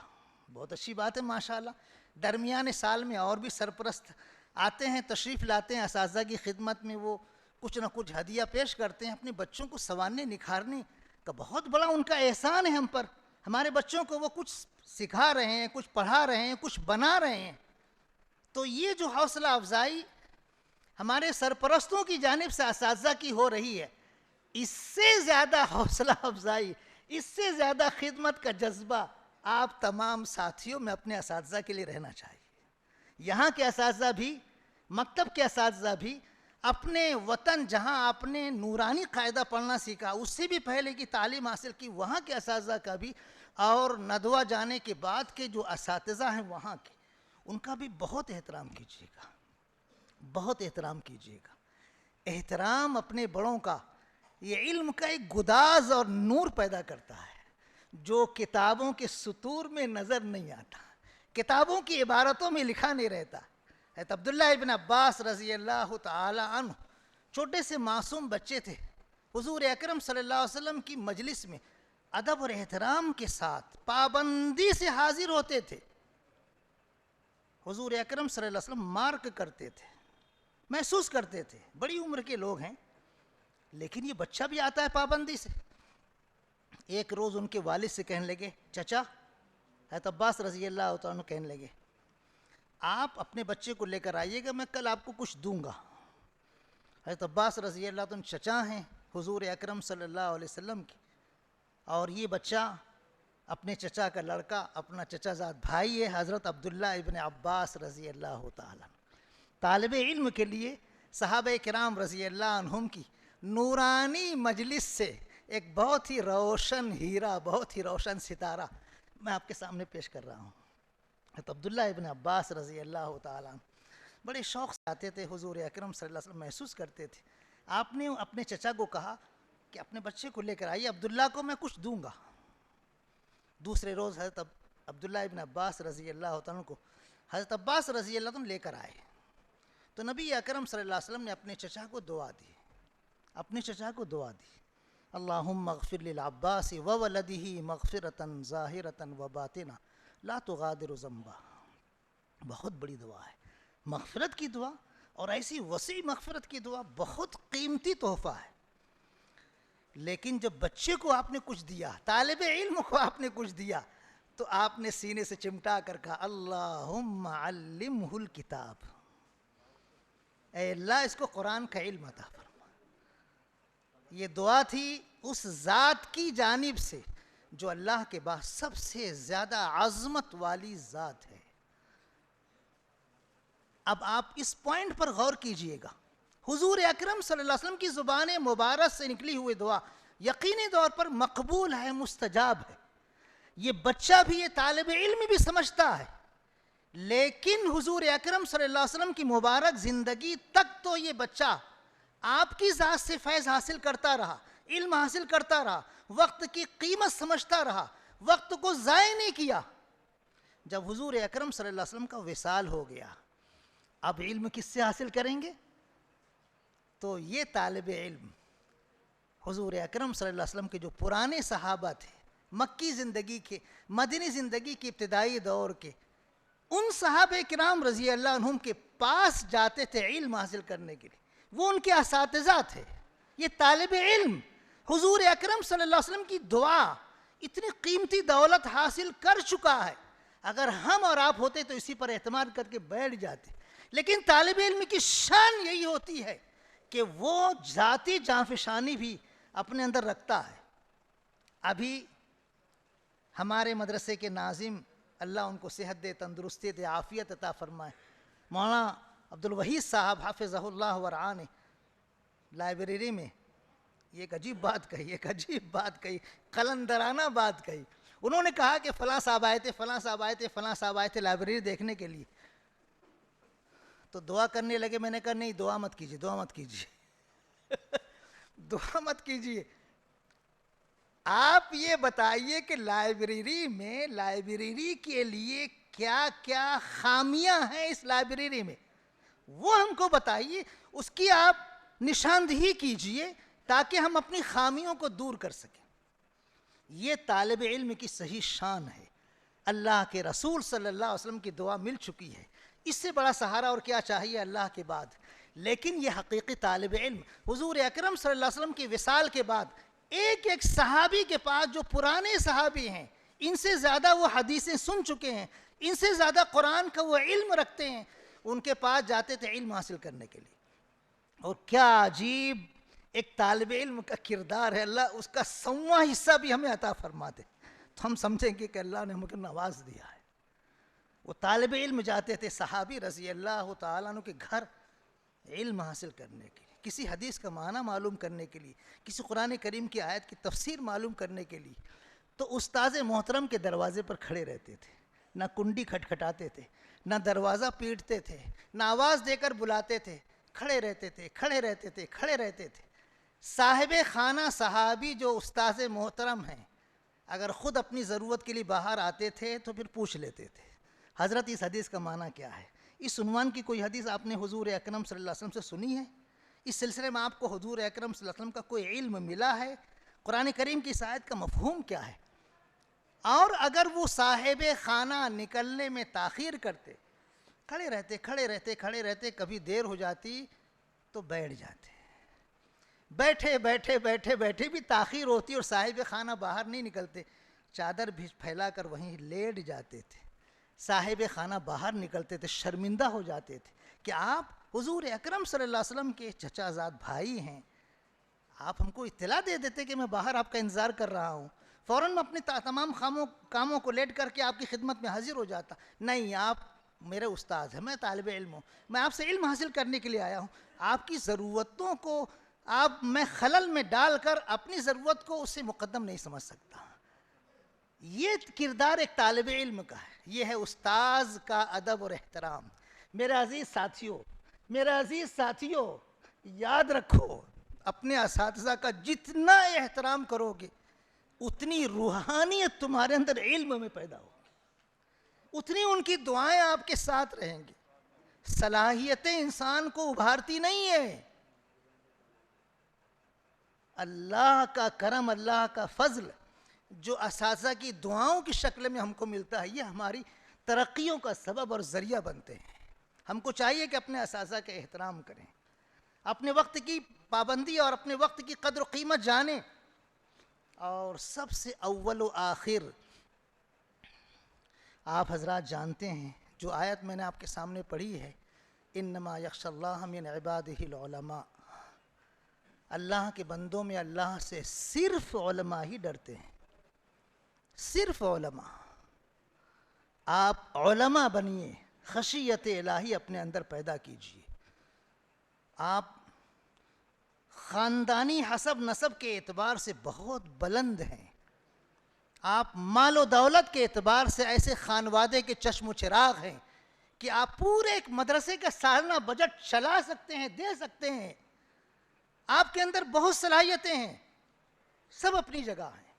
بہت اچھی بات ہے ماشاءاللہ. درمیان سال میں اور بھی سرپرست آتے ہیں, تشریف لاتے ہیں اساتذہ کی خدمت میں, وہ کچھ نہ کچھ ہدیہ پیش کرتے ہیں اپنے بچوں کو سنوارنے نکھارنے کا. بہت بڑا ان کا احسان ہے ہم پر. ہمارے بچوں کو وہ کچھ سکھا رہے ہیں, کچھ پڑھا رہے ہیں, کچھ بنا رہے ہیں. تو یہ جو حوصلہ افزائی ہمارے سرپرستوں کی جانب سے اساتذہ کی ہو رہی ہے, اس سے زیادہ حوصلہ افزائی, اس سے زیادہ خدمت کا جذبہ آپ تمام ساتھیوں میں اپنے اساتذہ کے لیے رہنا چاہیے. یہاں کے اساتذہ بھی، مکتب کے اساتذہ بھی، اپنے وطن جہاں آپ نے نورانی قاعدہ پڑھنا سیکھا، اس سے بھی پہلے کی تعلیم حاصل کی، وہاں کے اساتذہ کا بھی، اور ندوہ جانے کے بعد کے جو اساتذہ ہیں وہاں کے، ان کا بھی بہت احترام کیجیے گا، بہت احترام کیجیے گا. احترام اپنے بڑوں کا یہ علم کا ایک گداز اور نور پیدا کرتا ہے جو کتابوں کے سطور میں نظر نہیں آتا، کتابوں کی عبارتوں میں لکھا نہیں رہتا. حضرت عبداللہ ابن عباس رضی اللہ تعالی عنہ چھوٹے سے معصوم بچے تھے، حضور اکرم صلی اللہ علیہ وسلم کی مجلس میں ادب اور احترام کے ساتھ پابندی سے حاضر ہوتے تھے. حضور اکرم صلی اللہ علیہ وسلم مارک کرتے تھے، محسوس کرتے تھے بڑی عمر کے لوگ ہیں لیکن یہ بچہ بھی آتا ہے پابندی سے. ایک روز ان کے والد سے کہنے لگے، چچا، حضرت عباس رضی اللہ عنہ کہنے لگے، آپ اپنے بچے کو لے کر آئیے گا، میں کل آپ کو کچھ دوں گا. حضرت عباس رضی اللہ عنہ چچا ہیں حضور اکرم صلی اللہ علیہ وسلم کی، اور یہ بچہ اپنے چچا کا لڑکا، اپنا چچا زاد بھائی ہے حضرت عبداللہ ابن عباس رضی اللہ تعالیٰ. طالب علم کے لیے صحابہ کرام رضی اللہ عنہم کی نورانی مجلس سے ایک بہت ہی روشن ہیرا، بہت ہی روشن ستارہ میں آپ کے سامنے پیش کر رہا ہوں. حضرت عبداللہ ابن عباس رضی اللہ تعالیٰ بڑے شوق سے آتے تھے، حضور اکرم صلی اللہ علیہ وسلم محسوس کرتے تھے. آپ نے اپنے چچا کو کہا کہ اپنے بچے کو لے کر آئیے، عبداللہ کو میں کچھ دوں گا. دوسرے روز حضرت عبداللہ ابن عباس رضی اللہ عنہ کو حضرت عباس رضی اللہ عنہ لے کر آئے تو نبی اکرم صلی اللہ علیہ وسلم نے اپنے چچا کو دعا دی، اپنے چچا کو دعا دی، اللہم اغفر للعباس وولدہ مغفرۃ ظاہرۃ وباطنہ لا تغادر ذنبا. بہت بڑی دعا ہے، مغفرت کی دعا، اور ایسی وسیع مغفرت کی دعا بہت قیمتی تحفہ ہے. لیکن جب بچے کو آپ نے کچھ دیا، طالب علم کو آپ نے کچھ دیا، تو آپ نے سینے سے چمٹا کر کہا، اللہم علمہ الکتاب، اے اللہ اس کو قرآن کا علم عطا فرما. یہ دعا تھی اس ذات کی جانب سے جو اللہ کے بعد سب سے زیادہ عظمت والی ذات ہے. اب آپ اس پوائنٹ پر غور کیجئے گا، حضور اکرم صلی اللہ علیہ وسلم کی زبان مبارک سے نکلی ہوئی دعا یقینی طور پر مقبول ہے، مستجاب ہے. یہ بچہ بھی، یہ طالب علم بھی سمجھتا ہے، لیکن حضور اکرم صلی اللہ علیہ وسلم کی مبارک زندگی تک تو یہ بچہ آپ کی ذات سے فیض حاصل کرتا رہا، علم حاصل کرتا رہا، وقت کی قیمت سمجھتا رہا، وقت کو ضائع نہیں کیا. جب حضور اکرم صلی اللہ علیہ وسلم کا وصال ہو گیا، اب علم کس سے حاصل کریں گے؟ تو یہ طالب علم حضور اکرم صلی اللہ علیہ وسلم کے جو پرانے صحابہ تھے، مکی زندگی کے، مدنی زندگی کے ابتدائی دور کے، ان صحابہ کرام رضی اللہ عنہم کے پاس جاتے تھے علم حاصل کرنے کے لیے. وہ ان کے اساتذہ تھے. یہ طالب علم حضور اکرم صلی اللہ علیہ وسلم کی دعا، اتنی قیمتی دولت حاصل کر چکا ہے. اگر ہم اور آپ ہوتے تو اسی پر اعتماد کر کے بیٹھ جاتے. لیکن طالب علم کی شان یہی ہوتی ہے کہ وہ ذاتی جانفشانی بھی اپنے اندر رکھتا ہے. ابھی ہمارے مدرسے کے ناظم، اللہ ان کو صحت دے، تندرستی دے، عافیت عطا فرمائے، مولانا عبدالوحید صاحب حافظہ اللہ ورعاہ نے لائبریری میں یہ ایک عجیب بات کہی، ایک عجیب بات کہی، قلندرانہ بات کہی. انہوں نے کہا کہ فلاں صاحب آئے تھے، فلاں صاحب آئے تھے، فلاں صاحب آئے تھے لائبریری دیکھنے کے لیے، تو دعا کرنے لگے. میں نے کہا نہیں، دعا مت کیجیے، دعا مت کیجیے دعا مت کیجیے. آپ یہ بتائیے کہ لائبریری میں، لائبریری کے لیے کیا کیا خامیاں ہیں اس لائبریری میں، وہ ہم کو بتائیے، اس کی آپ نشاندہی کیجئے تاکہ ہم اپنی خامیوں کو دور کر سکیں. یہ طالب علم کی صحیح شان ہے. اللہ کے رسول صلی اللہ علیہ وسلم کی دعا مل چکی ہے، اس سے بڑا سہارا اور کیا چاہیے اللہ کے بعد. لیکن یہ حقیقی طالب علم حضور اکرم صلی اللہ علیہ وسلم کے وصال کے بعد ایک ایک صحابی کے پاس، جو پرانے صحابی ہیں، ان سے زیادہ وہ حدیثیں سن چکے ہیں، ان سے زیادہ قرآن کا وہ علم رکھتے ہیں، ان کے پاس جاتے تھے علم حاصل کرنے کے لیے. اور کیا عجیب ایک طالب علم کا کردار ہے. اللہ اس کا 100واں حصہ بھی ہمیں عطا فرما دے. تو ہم سمجھیں گے کہ اللہ نے ہم کو نواز دیا ہے. وہ طالب علم جاتے تھے صحابی رضی اللہ تعالیٰ عنہ کے گھر علم حاصل کرنے کے لیے, کسی حدیث کا معنی معلوم کرنے کے لیے, کسی قرآن کریم کی آیت کی تفسیر معلوم کرنے کے لیے, تو استاذ محترم کے دروازے پر کھڑے رہتے تھے. نہ کنڈی کھٹکھٹاتے تھے, نہ دروازہ پیٹتے تھے, نہ آواز دے کر بلاتے تھے, کھڑے رہتے تھے, کھڑے رہتے تھے, کھڑے رہتے تھے. صاحب خانہ صحابی جو استاذ محترم ہیں, اگر خود اپنی ضرورت کے لیے باہر آتے تھے تو پھر پوچھ لیتے تھے, حضرت اس حدیث کا معنی کیا ہے؟ اس عنوان کی کوئی حدیث آپ نے حضور اکرم صلی اللہ علیہ وسلم سے سنی ہے؟ اس سلسلے میں آپ کو حضور اکرم صلی اللہ علیہ وسلم کا کوئی علم ملا ہے؟ قرآن کریم کی اس آیت کا مفہوم کیا ہے؟ اور اگر وہ صاحب خانہ نکلنے میں تاخیر کرتے, کھڑے رہتے کھڑے رہتے کھڑے رہتے, کبھی دیر ہو جاتی تو بیٹھ جاتے, بیٹھے بیٹھے بیٹھے بیٹھے بھی تاخیر ہوتی اور صاحب خانہ باہر نہیں نکلتے, چادر بھی پھیلا کر وہیں لیٹ جاتے تھے. صاحب خانہ باہر نکلتے تھے, شرمندہ ہو جاتے تھے کہ آپ حضور اکرم صلی اللہ علیہ وسلم کے چچا زاد بھائی ہیں, آپ ہم کو اطلاع دے دیتے کہ میں باہر آپ کا انتظار کر رہا ہوں, فوراً میں اپنے تمام کاموں کو لیٹ کر کے آپ کی خدمت میں حاضر ہو جاتا. نہیں, آپ میرے استاد ہیں, میں طالب علم ہوں, میں آپ سے علم حاصل کرنے کے لیے آیا ہوں, آپ کی ضرورتوں کو میں خلل میں ڈال کر اپنی ضرورت کو اس سے مقدم نہیں سمجھ سکتا. یہ کردار ایک طالب علم کا ہے, یہ ہے استاذ کا ادب اور احترام. میرے عزیز ساتھیوں, یاد رکھو, اپنے اساتذہ کا جتنا احترام کرو گے اتنی روحانیت تمہارے اندر علم میں پیدا ہوگی, اتنی ان کی دعائیں آپ کے ساتھ رہیں گی. صلاحیتیں انسان کو ابھارتی نہیں ہے, اللہ کا کرم, اللہ کا فضل جو اساتذہ کی دعاؤں کی شکل میں ہم کو ملتا ہے, یہ ہماری ترقیوں کا سبب اور ذریعہ بنتے ہیں. ہم کو چاہیے کہ اپنے اساتذہ کا احترام کریں, اپنے وقت کی پابندی اور اپنے وقت کی قدر و قیمت جانیں. اور سب سے اول و آخر آپ حضرات جانتے ہیں جو آیت میں نے آپ کے سامنے پڑھی ہے, انما یخشی اللہ من عبادہ العلماء, اللہ کے بندوں میں اللہ سے صرف علماء ہی ڈرتے ہیں, صرف علماء. آپ علماء بنیے, خشیت الہی اپنے اندر پیدا کیجیے. آپ خاندانی حسب نسب کے اعتبار سے بہت بلند ہیں, آپ مال و دولت کے اعتبار سے ایسے خانوادے کے چشم و چراغ ہیں کہ آپ پورے ایک مدرسے کا سالانہ بجٹ چلا سکتے ہیں, دے سکتے ہیں. آپ کے اندر بہت صلاحیتیں ہیں, سب اپنی جگہ ہیں,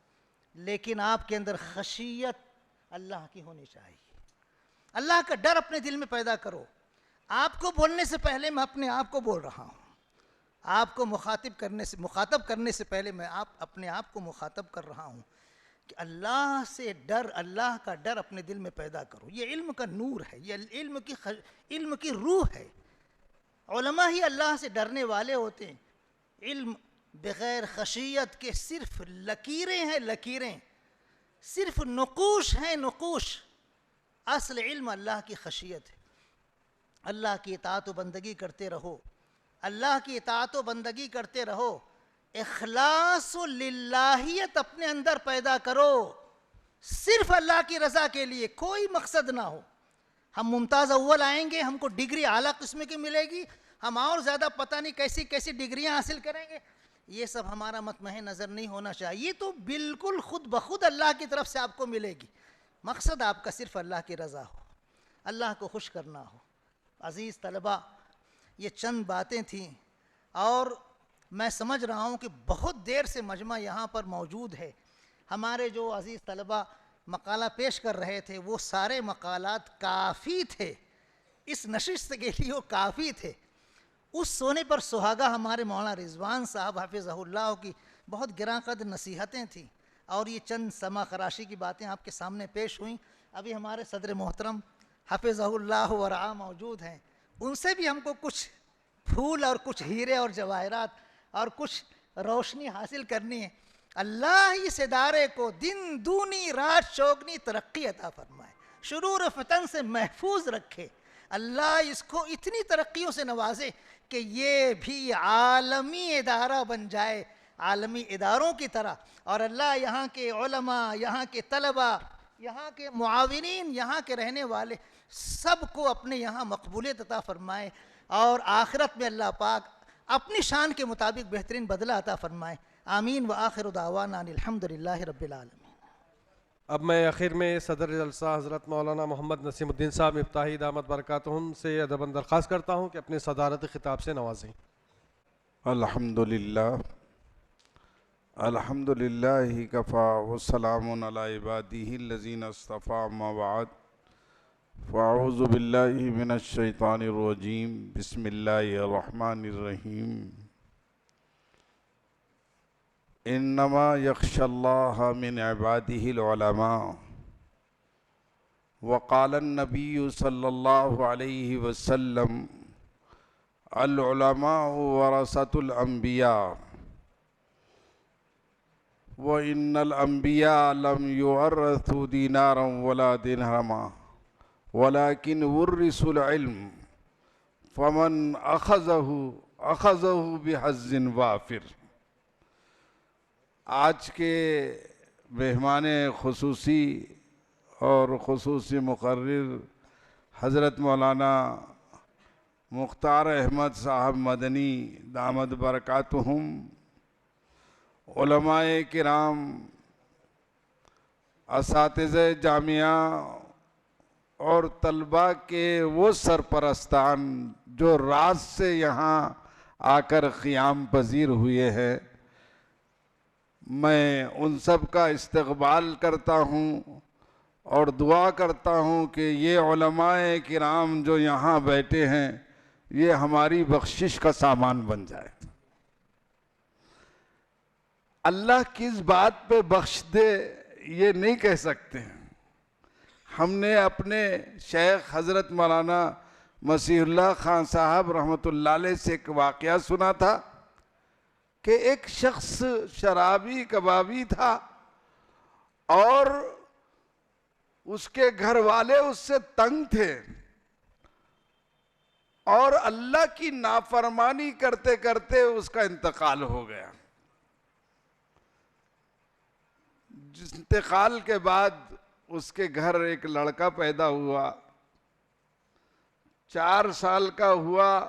لیکن آپ کے اندر خشیت اللہ کی ہونی چاہیے. اللہ کا ڈر اپنے دل میں پیدا کرو. آپ کو بولنے سے پہلے میں اپنے آپ کو بول رہا ہوں, آپ کو مخاطب کرنے سے پہلے میں اپنے آپ کو مخاطب کر رہا ہوں کہ اللہ سے ڈر, اللہ کا ڈر اپنے دل میں پیدا کرو. یہ علم کا نور ہے, یہ علم کی روح ہے. علماء ہی اللہ سے ڈرنے والے ہوتے ہیں. علم بغیر خشیت کے صرف لکیریں ہیں, لکیریں, صرف نقوش ہیں, نقوش. اصل علم اللہ کی خشیت ہے. اللہ کی اطاعت و بندگی کرتے رہو, اللہ کی اطاعت و بندگی کرتے رہو. اخلاص و للہیت اپنے اندر پیدا کرو, صرف اللہ کی رضا کے لیے, کوئی مقصد نہ ہو. ہم ممتاز اول آئیں گے, ہم کو ڈگری اعلیٰ قسم کی ملے گی, ہم اور زیادہ پتہ نہیں کیسی کیسی ڈگریاں حاصل کریں گے. یہ سب ہمارا مطمح نظر نہیں ہونا چاہیے. یہ تو بالکل خود بخود اللہ کی طرف سے آپ کو ملے گی. مقصد آپ کا صرف اللہ کی رضا ہو, اللہ کو خوش کرنا ہو. عزیز طلباء, یہ چند باتیں تھیں, اور میں سمجھ رہا ہوں کہ بہت دیر سے مجمع یہاں پر موجود ہے. ہمارے جو عزیز طلباء مقالہ پیش کر رہے تھے وہ سارے مقالات کافی تھے, اس نشست کے لیے وہ کافی تھے. اس سونے پر سہاگا ہمارے مولانا رضوان صاحب حفظہ اللہ کی بہت گراں قدر نصیحتیں تھیں, اور یہ چند سما خراشی کی باتیں آپ کے سامنے پیش ہوئیں. ابھی ہمارے صدر محترم حفظہ اللہ ورعا موجود ہیں, ان سے بھی ہم کو کچھ پھول اور کچھ ہیرے اور جواہرات اور کچھ روشنی حاصل کرنی ہے. اللہ اس ادارے کو دن دونی رات چوگنی ترقی عطا فرمائے, شرور و فتن سے محفوظ رکھے. اللہ اس کو اتنی ترقیوں سے نوازے کہ یہ بھی عالمی ادارہ بن جائے, عالمی اداروں کی طرح، اور اللہ یہاں کے علماء، یہاں کے طلباء، یہاں کے معاونین، یہاں کے رہنے والے سب کو اپنے یہاں مقبولیت عطا فرمائے، اور آخرت میں اللہ پاک اپنی شان کے مطابق بہترین بدلہ عطا فرمائے۔ آمین وآخر دعوانا ان الحمدللہ رب العالمین۔ اب میں آخر میں صدر جلسہ حضرت مولانا محمد نسیم الدین صاحب مفتاحی دامت برکاتہم سے ادباً درخواست کرتا ہوں کہ اپنے صدارت خطاب سے نوازیں۔ الحمدللہ الحمدللہ کفا والسلام علی عبادہ الذین اصطفیٰ، اما بعد فاعوذ باللہ من الشیطان الرجیم، بسم اللہ الرحمن الرحیم۔ انما یخشی اللہ من عبادہ العلماء، وقال النبی صلی اللہ علیہ وسلم العلماء ورثۃ الانبیاء، وإن الأنبياء لم يورثوا دينارا ولا درهما ولكن ورثوا العلم فمن أخذه بحظ وافر۔ آج کے مہمان خصوصی اور خصوصی مقرر حضرت مولانا مختار احمد صاحب مدنی دامت برکاتہم، علماء کرام، اساتذہ جامعہ اور طلباء کے وہ سرپرستان جو رات سے یہاں آ کر قیام پذیر ہوئے ہیں، میں ان سب کا استقبال کرتا ہوں اور دعا کرتا ہوں کہ یہ علماء کرام جو یہاں بیٹھے ہیں یہ ہماری بخشش کا سامان بن جائے۔ اللہ کس بات پہ بخش دے یہ نہیں کہہ سکتے ہیں۔ ہم نے اپنے شیخ حضرت مولانا مسیح اللہ خان صاحب رحمۃ اللہ علیہ سے ایک واقعہ سنا تھا کہ ایک شخص شرابی کبابی تھا اور اس کے گھر والے اس سے تنگ تھے، اور اللہ کی نافرمانی کرتے کرتے اس کا انتقال ہو گیا۔ جس انتقال کے بعد اس کے گھر ایک لڑکا پیدا ہوا، 4 سال کا ہوا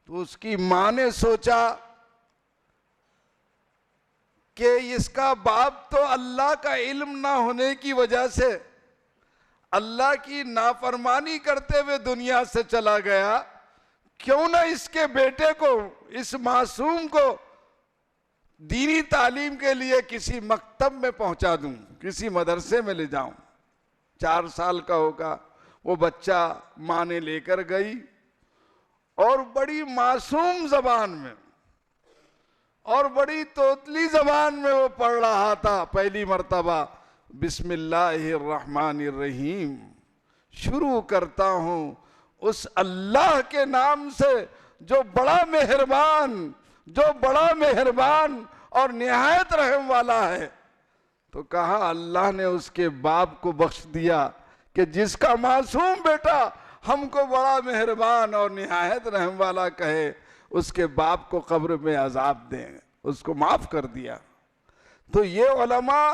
تو اس کی ماں نے سوچا کہ اس کا باپ تو اللہ کا علم نہ ہونے کی وجہ سے اللہ کی نافرمانی کرتے ہوئے دنیا سے چلا گیا، کیوں نہ اس کے بیٹے کو، اس معصوم کو دینی تعلیم کے لیے کسی مکتب میں پہنچا دوں، کسی مدرسے میں لے جاؤں۔ 4 سال کا ہوگا وہ بچہ ماں نے لے کر گئی اور بڑی معصوم زبان میں اور بڑی توتلی زبان میں وہ پڑھ رہا تھا پہلی مرتبہ، بسم اللہ الرحمن الرحیم، شروع کرتا ہوں اس اللہ کے نام سے جو بڑا مہربان اور نہایت رحم والا ہے۔ تو کہا اللہ نے اس کے باپ کو بخش دیا کہ جس کا معصوم بیٹا ہم کو بڑا مہربان اور نہایت رحم والا کہے، اس کے باپ کو قبر میں عذاب دیں، اس کو معاف کر دیا۔ تو یہ علماء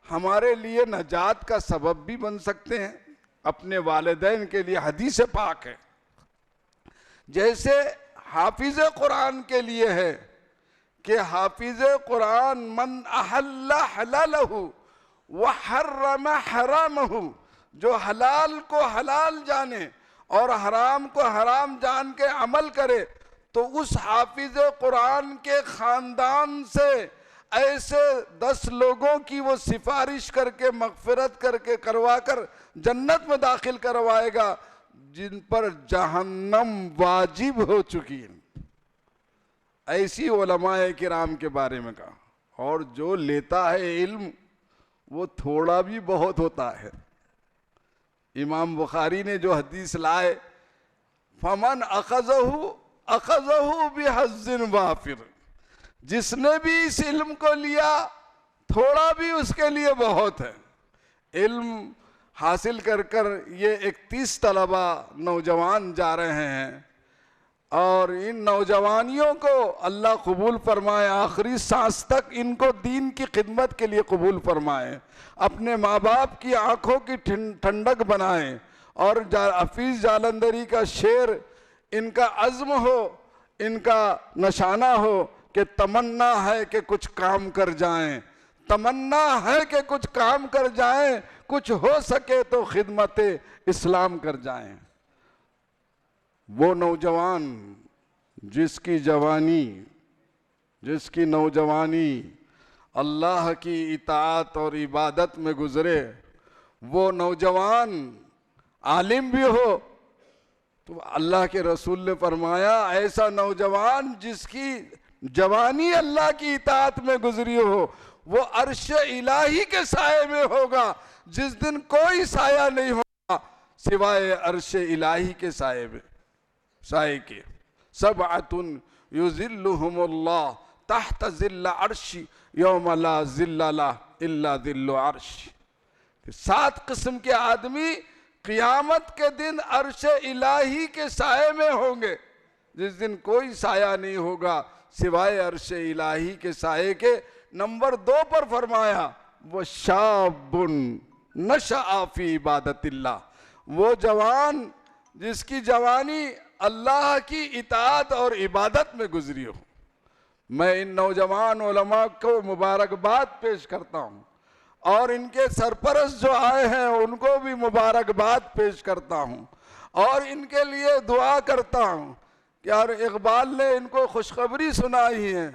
ہمارے لیے نجات کا سبب بھی بن سکتے ہیں، اپنے والدین کے لیے حدیث پاک ہے، جیسے حافظ قرآن کے لیے ہے کہ حافظ قرآن من احل حلالہ وحرم حرامہ، جو حلال کو حلال جانے اور حرام کو حرام جان کے عمل کرے، تو اس حافظ قرآن کے خاندان سے ایسے 10 لوگوں کی وہ سفارش کر کے مغفرت کر کے کروا کر جنت میں داخل کروائے گا جن پر جہنم واجب ہو چکی ہے۔ ایسی علماء کرام کے بارے میں کہا۔ اور جو لیتا ہے علم وہ تھوڑا بھی بہت ہوتا ہے۔ امام بخاری نے جو حدیث لائے، فمن اخذہ بحظ وافر، جس نے بھی اس علم کو لیا تھوڑا بھی اس کے لیے بہت ہے۔ علم حاصل کر کر یہ 31 طلبہ نوجوان جا رہے ہیں اور ان نوجوانیوں کو اللہ قبول فرمائے، آخری سانس تک ان کو دین کی خدمت کے لیے قبول فرمائے، اپنے ماں باپ کی آنکھوں کی ٹھنڈک بنائیں، اور حفیظ جالندھری کا شعر ان کا عزم ہو، ان کا نشانہ ہو کہ تمنا ہے کہ کچھ کام کر جائیں، تمنا ہے کہ کچھ کام کر جائیں، کچھ ہو سکے تو خدمت اسلام کر جائیں۔ وہ نوجوان جس کی نوجوانی اللہ کی اطاعت اور عبادت میں گزرے، وہ نوجوان عالم بھی ہو، تو اللہ کے رسول نے فرمایا ایسا نوجوان جس کی جوانی اللہ کی اطاعت میں گزری ہو، وہ عرش الہی کے سائے میں ہوگا، جس دن کوئی سایہ نہیں ہوگا سوائے عرش الہی کے سائے کے۔ سبعۃ یظلھم اللہ تحت ظل عرش یوم لا ظل لہ الا ظل عرش۔ 7 قسم کے آدمی قیامت کے دن عرش الہی کے سائے میں ہوں گے، جس دن کوئی سایہ نہیں ہوگا سوائے عرش الہی کے سائے کے۔ نمبر 2 پر فرمایا وہ شاب نشأ فی عبادت اللہ، وہ جوان جس کی جوانی اللہ کی اطاعت اور عبادت میں گزری ہو۔ میں ان نوجوان علماء کو مبارکباد پیش کرتا ہوں، اور ان کے سرپرست جو آئے ہیں ان کو بھی مبارکباد پیش کرتا ہوں، اور ان کے لیے دعا کرتا ہوں کہ یار اقبال نے ان کو خوشخبری سنائی ہے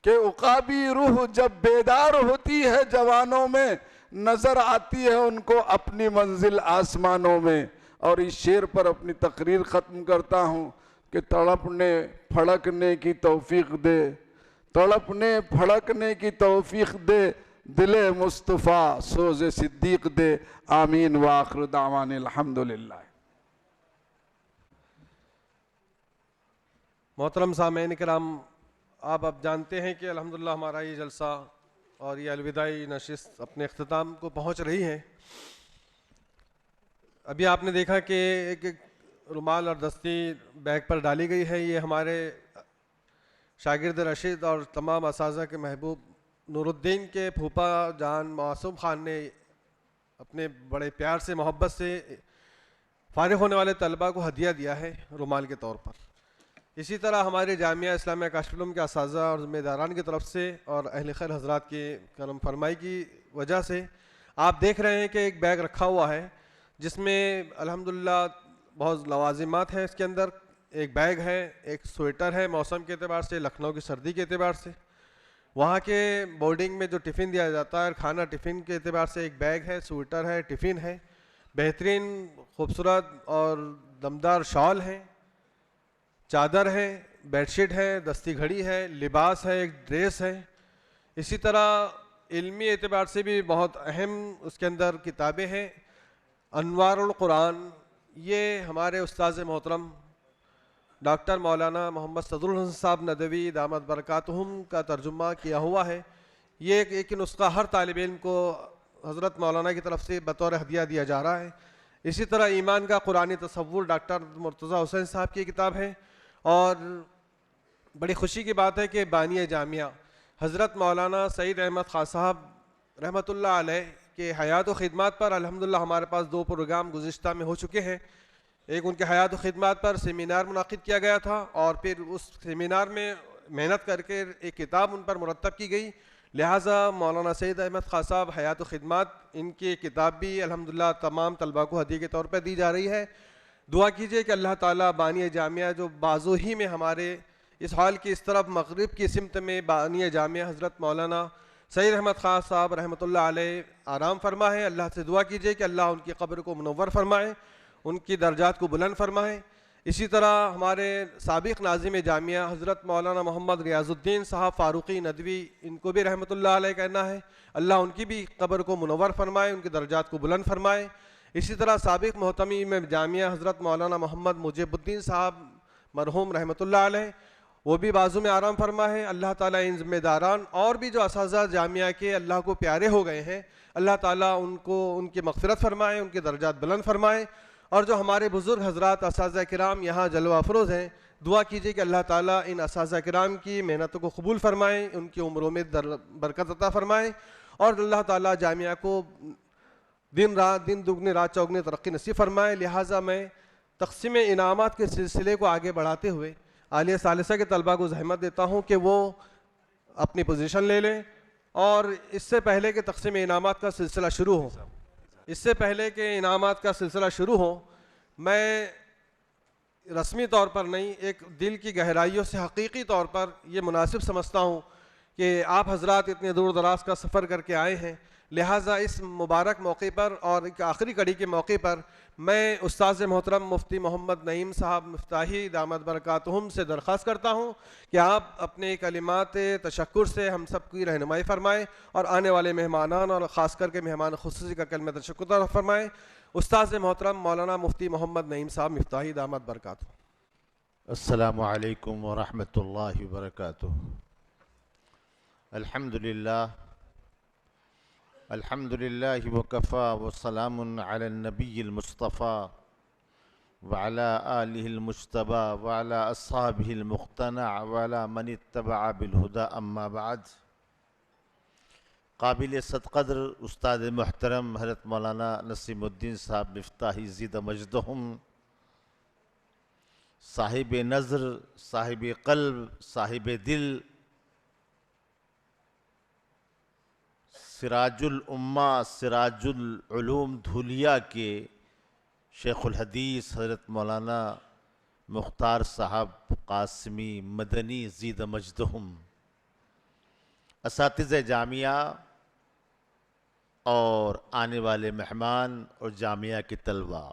کہ عقابی روح جب بیدار ہوتی ہے جوانوں میں، نظر آتی ہے ان کو اپنی منزل آسمانوں میں۔ اور اس شعر پر اپنی تقریر ختم کرتا ہوں کہ تڑپنے پھڑکنے کی توفیق دے، تڑپنے پھڑکنے کی توفیق دے، دل مصطفیٰ سوز صدیق دے، آمین وآخر دعوان الحمدللہ۔ محترم سامعین کرام، آپ اب جانتے ہیں کہ الحمدللہ ہمارا یہ جلسہ اور یہ الوداعی نشست اپنے اختتام کو پہنچ رہی ہے۔ ابھی آپ نے دیکھا کہ ایک رومال اور دستی بیگ پر ڈالی گئی ہے، یہ ہمارے شاگرد رشید اور تمام اساتذہ کے محبوب نور الدین کے پھوپا جان معصوم خان نے اپنے بڑے پیار سے محبت سے فارغ ہونے والے طلباء کو ہدیہ دیا ہے رومال کے طور پر۔ اسی طرح ہمارے جامعہ اسلامیہ کاشف العلوم کے اساتذہ اور ذمہ داران کی طرف سے اور اہل خیر حضرات کی کرم فرمائی کی وجہ سے آپ دیکھ رہے ہیں کہ ایک بیگ رکھا ہوا ہے جس میں الحمدللہ بہت لوازمات ہیں۔ اس کے اندر ایک بیگ ہے، ایک سویٹر ہے موسم کے اعتبار سے، لکھنؤ کی سردی کے اعتبار سے، وہاں کے بورڈنگ میں جو ٹفن دیا جاتا ہے کھانا ٹفن کے اعتبار سے ایک بیگ ہے، سویٹر ہے، ٹفن ہے، بہترین خوبصورت اور دمدار شال ہیں، چادر ہے، بیڈ شیٹ ہے، دستی گھڑی ہے، لباس ہے، ایک ڈریس ہے۔ اسی طرح علمی اعتبار سے بھی بہت اہم اس کے اندر کتابیں ہیں۔ انوار القرآن، یہ ہمارے استاذ محترم ڈاکٹر مولانا محمد صدر الحسن صاحب ندوی دامت برکاتہم کا ترجمہ کیا ہوا ہے۔ یہ ایک نسخہ ہر طالب علم کو حضرت مولانا کی طرف سے بطور ہدیہ دیا جا رہا ہے۔ اسی طرح ایمان کا قرآنی تصور ڈاکٹر مرتضیٰ حسین صاحب کی کتاب ہے، اور بڑی خوشی کی بات ہے کہ بانی جامعہ حضرت مولانا سعید احمد خان صاحب رحمۃ اللہ علیہ کے حیات و خدمات پر الحمدللہ ہمارے پاس 2 پروگرام گزشتہ میں ہو چکے ہیں۔ ایک ان کے حیات و خدمات پر سیمینار منعقد کیا گیا تھا، اور پھر اس سیمینار میں محنت کر کے ایک کتاب ان پر مرتب کی گئی، لہٰذا مولانا سعید احمد خان صاحب حیات و خدمات، ان کی کتاب بھی الحمدللہ تمام طلباء کو ہدیے کے طور پر دی جا رہی ہے۔ دعا کیجئے کہ اللہ تعالیٰ بانی جامعہ جو بازو ہی میں ہمارے اس حال کی اس طرف مغرب کی سمت میں بانی جامعہ حضرت مولانا سعید احمد خان صاحب رحمۃ اللہ علیہ آرام فرمائے، اللہ سے دعا کیجئے کہ اللہ ان کی قبر کو منور فرمائے، ان کی درجات کو بلند فرمائے۔ اسی طرح ہمارے سابق ناظم جامعہ حضرت مولانا محمد ریاض الدین صاحب فاروقی ندوی، ان کو بھی رحمۃ اللہ علیہ کہنا ہے، اللہ ان کی بھی قبر کو منور فرمائے، ان کی درجات کو بلند فرمائے۔ اسی طرح سابق محتمیم جامعہ حضرت مولانا محمد مجیب الدین صاحب مرحوم رحمۃ اللہ علیہ، وہ بھی بازو میں آرام فرمائے۔ اللہ تعالیٰ ان ذمہ داران اور بھی جو اساتذہ جامعہ کے اللہ کو پیارے ہو گئے ہیں، اللہ تعالیٰ ان کو ان کی مغفرت فرمائے، ان کے درجات بلند فرمائے، اور جو ہمارے بزرگ حضرات اساتذہ کرام یہاں جلوہ افروز ہیں، دعا کیجیے کہ اللہ تعالیٰ ان اساتذہ کرام کی محنتوں کو قبول فرمائیں، ان کی عمروں میں برکت عطا فرمائیں، اور اللہ تعالیٰ جامعہ کو دن دگنی رات چوگنی ترقی نصیب فرمائے۔ لہٰذا میں تقسیم انعامات کے سلسلے کو آگے بڑھاتے ہوئے عالیہ ثالثہ کے طلباء کو زحمت دیتا ہوں کہ وہ اپنی پوزیشن لے لیں، اور اس سے پہلے کہ تقسیم انعامات کا سلسلہ شروع ہو میں رسمی طور پر نہیں، ایک دل کی گہرائیوں سے حقیقی طور پر یہ مناسب سمجھتا ہوں کہ آپ حضرات اتنے دور دراز کا سفر کر کے آئے ہیں، لہٰذا اس مبارک موقع پر اور ایک آخری کڑی کے موقع پر میں استاذ محترم مفتی محمد نعیم صاحب مفتاحی دامت برکاتہم سے درخواست کرتا ہوں کہ آپ اپنے کلمات تشکر سے ہم سب کی رہنمائی فرمائیں اور آنے والے مہمانان اور خاص کر کے مہمان خصوصی کا کلمہ تشکر فرمائیں۔ استاذ محترم مولانا مفتی محمد نعیم صاحب مفتاحی دامت برکاتہم۔ السلام علیکم ورحمۃ اللہ وبرکاتہ۔ الحمد للہ وکفا وسلام علی النبی المصطفیٰ وعلی آلہ المجتبی وعلی اصحابہ المقتنع وعلی من اتبع بالہدی اما بعد۔ قابل صدقدر استاد محترم حضرت مولانا نسیم الدین صاحب مفتاحی زید مجدہم، صاحب نظر، صاحب قلب، صاحب دل، سراج الامہ، سراج العلوم دھولیا کے شیخ الحدیث حضرت مولانا مختار صاحب قاسمی مدنی زید مجدہم، اساتذہ جامعہ اور آنے والے مہمان اور جامعہ کے طلباء،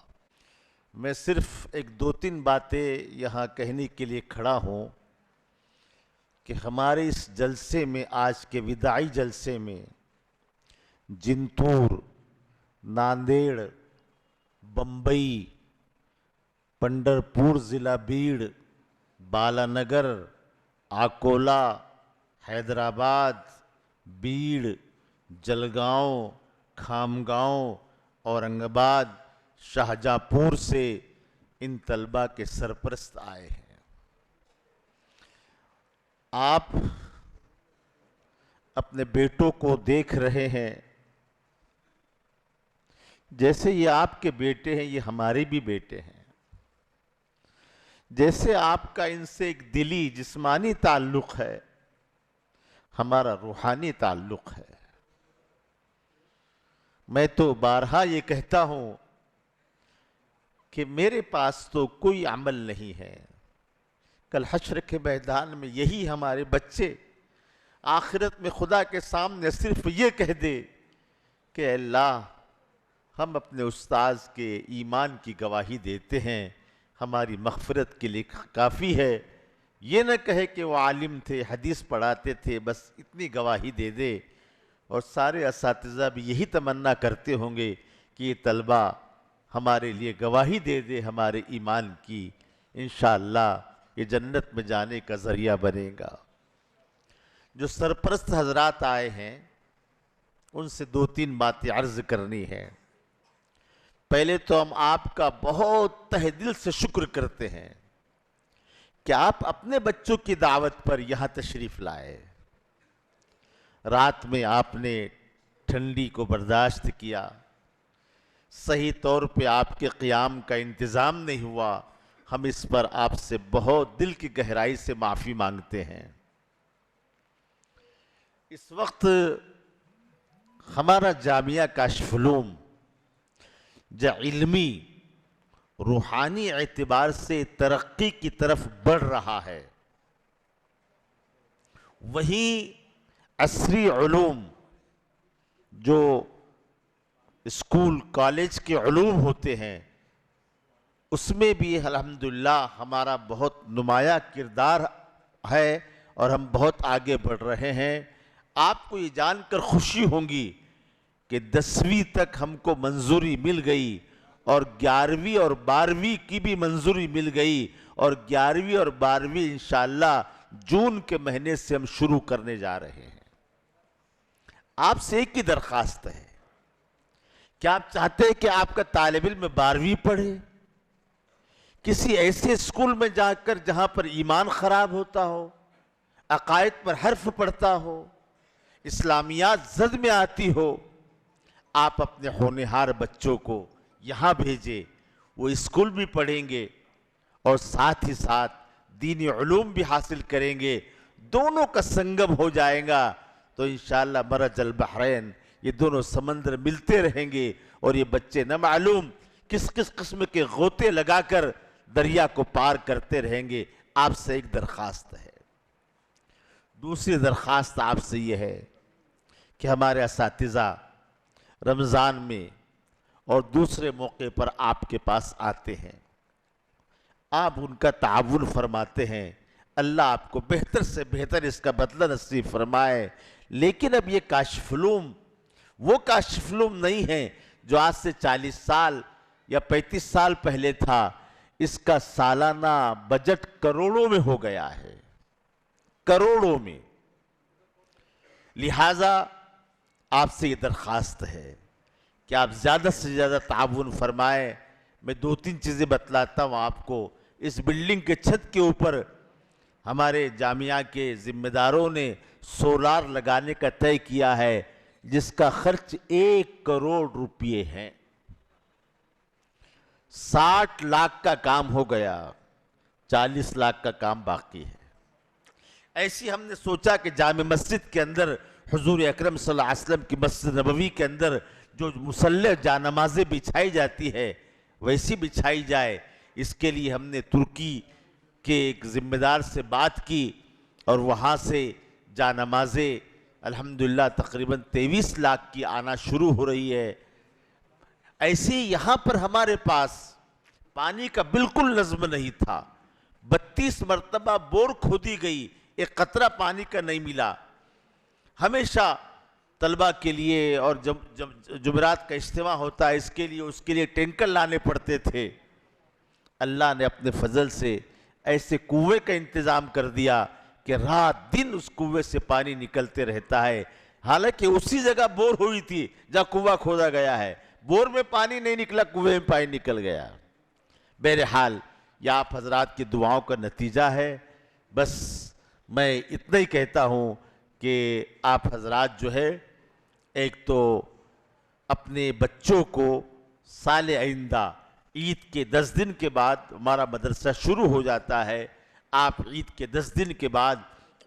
میں صرف ایک دو تین باتیں یہاں کہنے کے لیے کھڑا ہوں کہ ہمارے اس جلسے میں، آج کے وداعی جلسے میں، جنتور، ناندیڑ، بمبئی، پنڈرپور ضلع بیڑ، بالانگر، آکولہ، حیدرآباد، بیڑ، جلگاؤں، کھامگاؤں، اورنگ آباد، شاہجہاں پور سے ان طلباء کے سرپرست آئے ہیں۔ آپ اپنے بیٹوں کو دیکھ رہے ہیں، جیسے یہ آپ کے بیٹے ہیں یہ ہمارے بھی بیٹے ہیں، جیسے آپ کا ان سے ایک دلی جسمانی تعلق ہے، ہمارا روحانی تعلق ہے۔ میں تو بارہا یہ کہتا ہوں کہ میرے پاس تو کوئی عمل نہیں ہے، کل حشر کے میدان میں یہی ہمارے بچے آخرت میں خدا کے سامنے صرف یہ کہہ دے کہ اللہ ہم اپنے استاذ کے ایمان کی گواہی دیتے ہیں، ہماری مغفرت کے لیے کافی ہے، یہ نہ کہے کہ وہ عالم تھے، حدیث پڑھاتے تھے، بس اتنی گواہی دے دے۔ اور سارے اساتذہ بھی یہی تمنا کرتے ہوں گے کہ یہ طلبہ ہمارے لیے گواہی دے دے ہمارے ایمان کی، انشاءاللہ یہ جنت میں جانے کا ذریعہ بنے گا۔ جو سرپرست حضرات آئے ہیں ان سے دو تین باتیں عرض کرنی ہے۔ پہلے تو ہم آپ کا بہت تہ دل سے شکر کرتے ہیں کہ آپ اپنے بچوں کی دعوت پر یہاں تشریف لائے، رات میں آپ نے ٹھنڈی کو برداشت کیا، صحیح طور پہ آپ کے قیام کا انتظام نہیں ہوا، ہم اس پر آپ سے بہت دل کی گہرائی سے معافی مانگتے ہیں۔ اس وقت ہمارا جامعہ کاشف علوم جو علمی روحانی اعتبار سے ترقی کی طرف بڑھ رہا ہے، وہیں عصری علوم جو اسکول کالج کے علوم ہوتے ہیں اس میں بھی الحمدللہ ہمارا بہت نمایاں کردار ہے اور ہم بہت آگے بڑھ رہے ہیں۔ آپ کو یہ جان کر خوشی ہوگی کہ 10ویں تک ہم کو منظوری مل گئی اور 11ویں اور 12ویں کی بھی منظوری مل گئی، اور 11ویں اور 12ویں انشاءاللہ جون کے مہینے سے ہم شروع کرنے جا رہے ہیں۔ آپ سے ایک ہی درخواست ہے کہ آپ چاہتے ہیں کہ آپ کا طالب علم 12ویں پڑھے، کسی ایسے اسکول میں جا کر جہاں پر ایمان خراب ہوتا ہو، عقائد پر حرف پڑتا ہو، اسلامیات زد میں آتی ہو، آپ اپنے ہونہار بچوں کو یہاں بھیجے، وہ اسکول بھی پڑھیں گے اور ساتھ ہی ساتھ دینی علوم بھی حاصل کریں گے، دونوں کا سنگم ہو جائے گا تو انشاءاللہ مرج البحرین، یہ دونوں سمندر ملتے رہیں گے اور یہ بچے نہ معلوم کس کس قسم کے غوطے لگا کر دریا کو پار کرتے رہیں گے۔ آپ سے ایک درخواست ہے، دوسری درخواست آپ سے یہ ہے کہ ہمارے اساتذہ رمضان میں اور دوسرے موقع پر آپ کے پاس آتے ہیں، آپ ان کا تعاون فرماتے ہیں، اللہ آپ کو بہتر سے بہتر اس کا بدلہ نصیب فرمائے، لیکن اب یہ کاشف علوم وہ کاشف علوم نہیں ہے جو آج سے 40 سال یا 35 سال پہلے تھا، اس کا سالانہ بجٹ کروڑوں میں ہو گیا ہے، کروڑوں میں۔ لہٰذا آپ سے یہ درخواست ہے کہ آپ زیادہ سے زیادہ تعاون فرمائیں۔ میں 2-3 چیزیں بتلاتا ہوں آپ کو۔ اس بلڈنگ کے چھت کے اوپر ہمارے جامعہ کے ذمہ داروں نے سولار لگانے کا طے کیا ہے، جس کا خرچ 1 کروڑ روپے ہے۔ 60 لاکھ کا کام ہو گیا، 40 لاکھ کا کام باقی ہے۔ ایسی ہم نے سوچا کہ جامع مسجد کے اندر حضور اکرم صلی اللہ علیہ وسلم کی مسجد نبوی کے اندر جو مصلی جانمازیں بچھائی جاتی ہے ویسی بچھائی جائے۔ اس کے لیے ہم نے ترکی کے ایک ذمہ دار سے بات کی اور وہاں سے جانمازیں الحمدللہ تقریباً 23 لاکھ کی آنا شروع ہو رہی ہے۔ ایسے ہی یہاں پر ہمارے پاس پانی کا بالکل نظم نہیں تھا، 32 مرتبہ بور کھودی گئی، ایک قطرہ پانی کا نہیں ملا۔ ہمیشہ طلبہ کے لیے اور جب جمعرات کا اجتماع ہوتا ہے اس کے لیے ٹینکر لانے پڑتے تھے۔ اللہ نے اپنے فضل سے ایسے کنویں کا انتظام کر دیا کہ رات دن اس کنویں سے پانی نکلتے رہتا ہے، حالانکہ اسی جگہ بور ہوئی تھی جہاں کنواں کھودا گیا ہے، بور میں پانی نہیں نکلا، کنویں میں پانی نکل گیا۔ بہرحال یہ آپ حضرات کی دعاؤں کا نتیجہ ہے۔ بس میں اتنا ہی کہتا ہوں کہ آپ حضرات جو ہے ایک تو اپنے بچوں کو سال آئندہ عید کے 10 دن کے بعد ہمارا مدرسہ شروع ہو جاتا ہے، آپ عید کے 10 دن کے بعد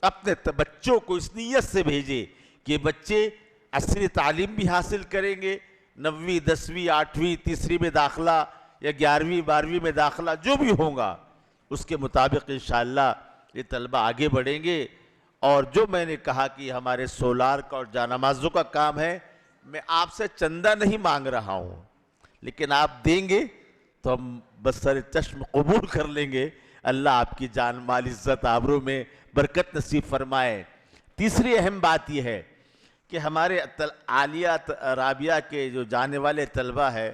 اپنے بچوں کو اس نیت سے بھیجیں کہ بچے عصری تعلیم بھی حاصل کریں گے، 9ویں 10ویں 8ویں تیسری میں داخلہ یا 11ویں 12ویں میں داخلہ جو بھی ہوگا اس کے مطابق انشاءاللہ یہ طلبہ آگے بڑھیں گے۔ اور جو میں نے کہا کہ ہمارے سولار کا اور جانمازوں کا کام ہے، میں آپ سے چندہ نہیں مانگ رہا ہوں، لیکن آپ دیں گے تو ہم بسر چشم قبول کر لیں گے۔ اللہ آپ کی جان مال عزت آبرو میں برکت نصیب فرمائے۔ تیسری اہم بات یہ ہے کہ ہمارے عالیہ رابعہ کے جو جانے والے طلبہ ہیں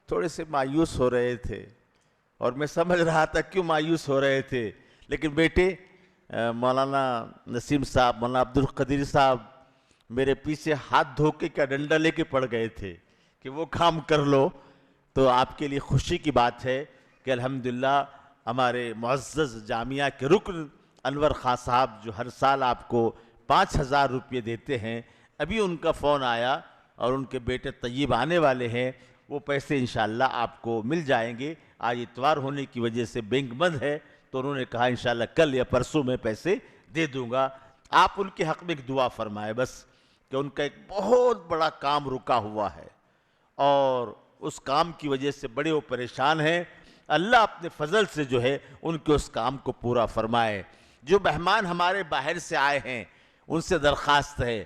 تھوڑے سے مایوس ہو رہے تھے، اور میں سمجھ رہا تھا کیوں مایوس ہو رہے تھے، لیکن بیٹے مولانا نسیم صاحب، مولانا عبد القدیر صاحب میرے پیچھے ہاتھ دھو کے کیا ڈنڈا لے کے پڑ گئے تھے کہ وہ کام کر لو۔ تو آپ کے لیے خوشی کی بات ہے کہ الحمدللہ ہمارے معزز جامعہ کے رکن انور خان صاحب جو ہر سال آپ کو 5000 روپے دیتے ہیں، ابھی ان کا فون آیا اور ان کے بیٹے طیب آنے والے ہیں، وہ پیسے انشاءاللہ آپ کو مل جائیں گے۔ آج اتوار ہونے کی وجہ سے بینک بند ہے تو انہوں نے کہا انشاءاللہ کل یا پرسوں میں پیسے دے دوں گا۔ آپ ان کے حق میں ایک دعا فرمائے بس کہ ان کا ایک بہت بڑا کام رکا ہوا ہے اور اس کام کی وجہ سے بڑے وہ پریشان ہیں۔ اللہ اپنے فضل سے جو ہے ان کے اس کام کو پورا فرمائے۔ جو مہمان ہمارے باہر سے آئے ہیں ان سے درخواست ہے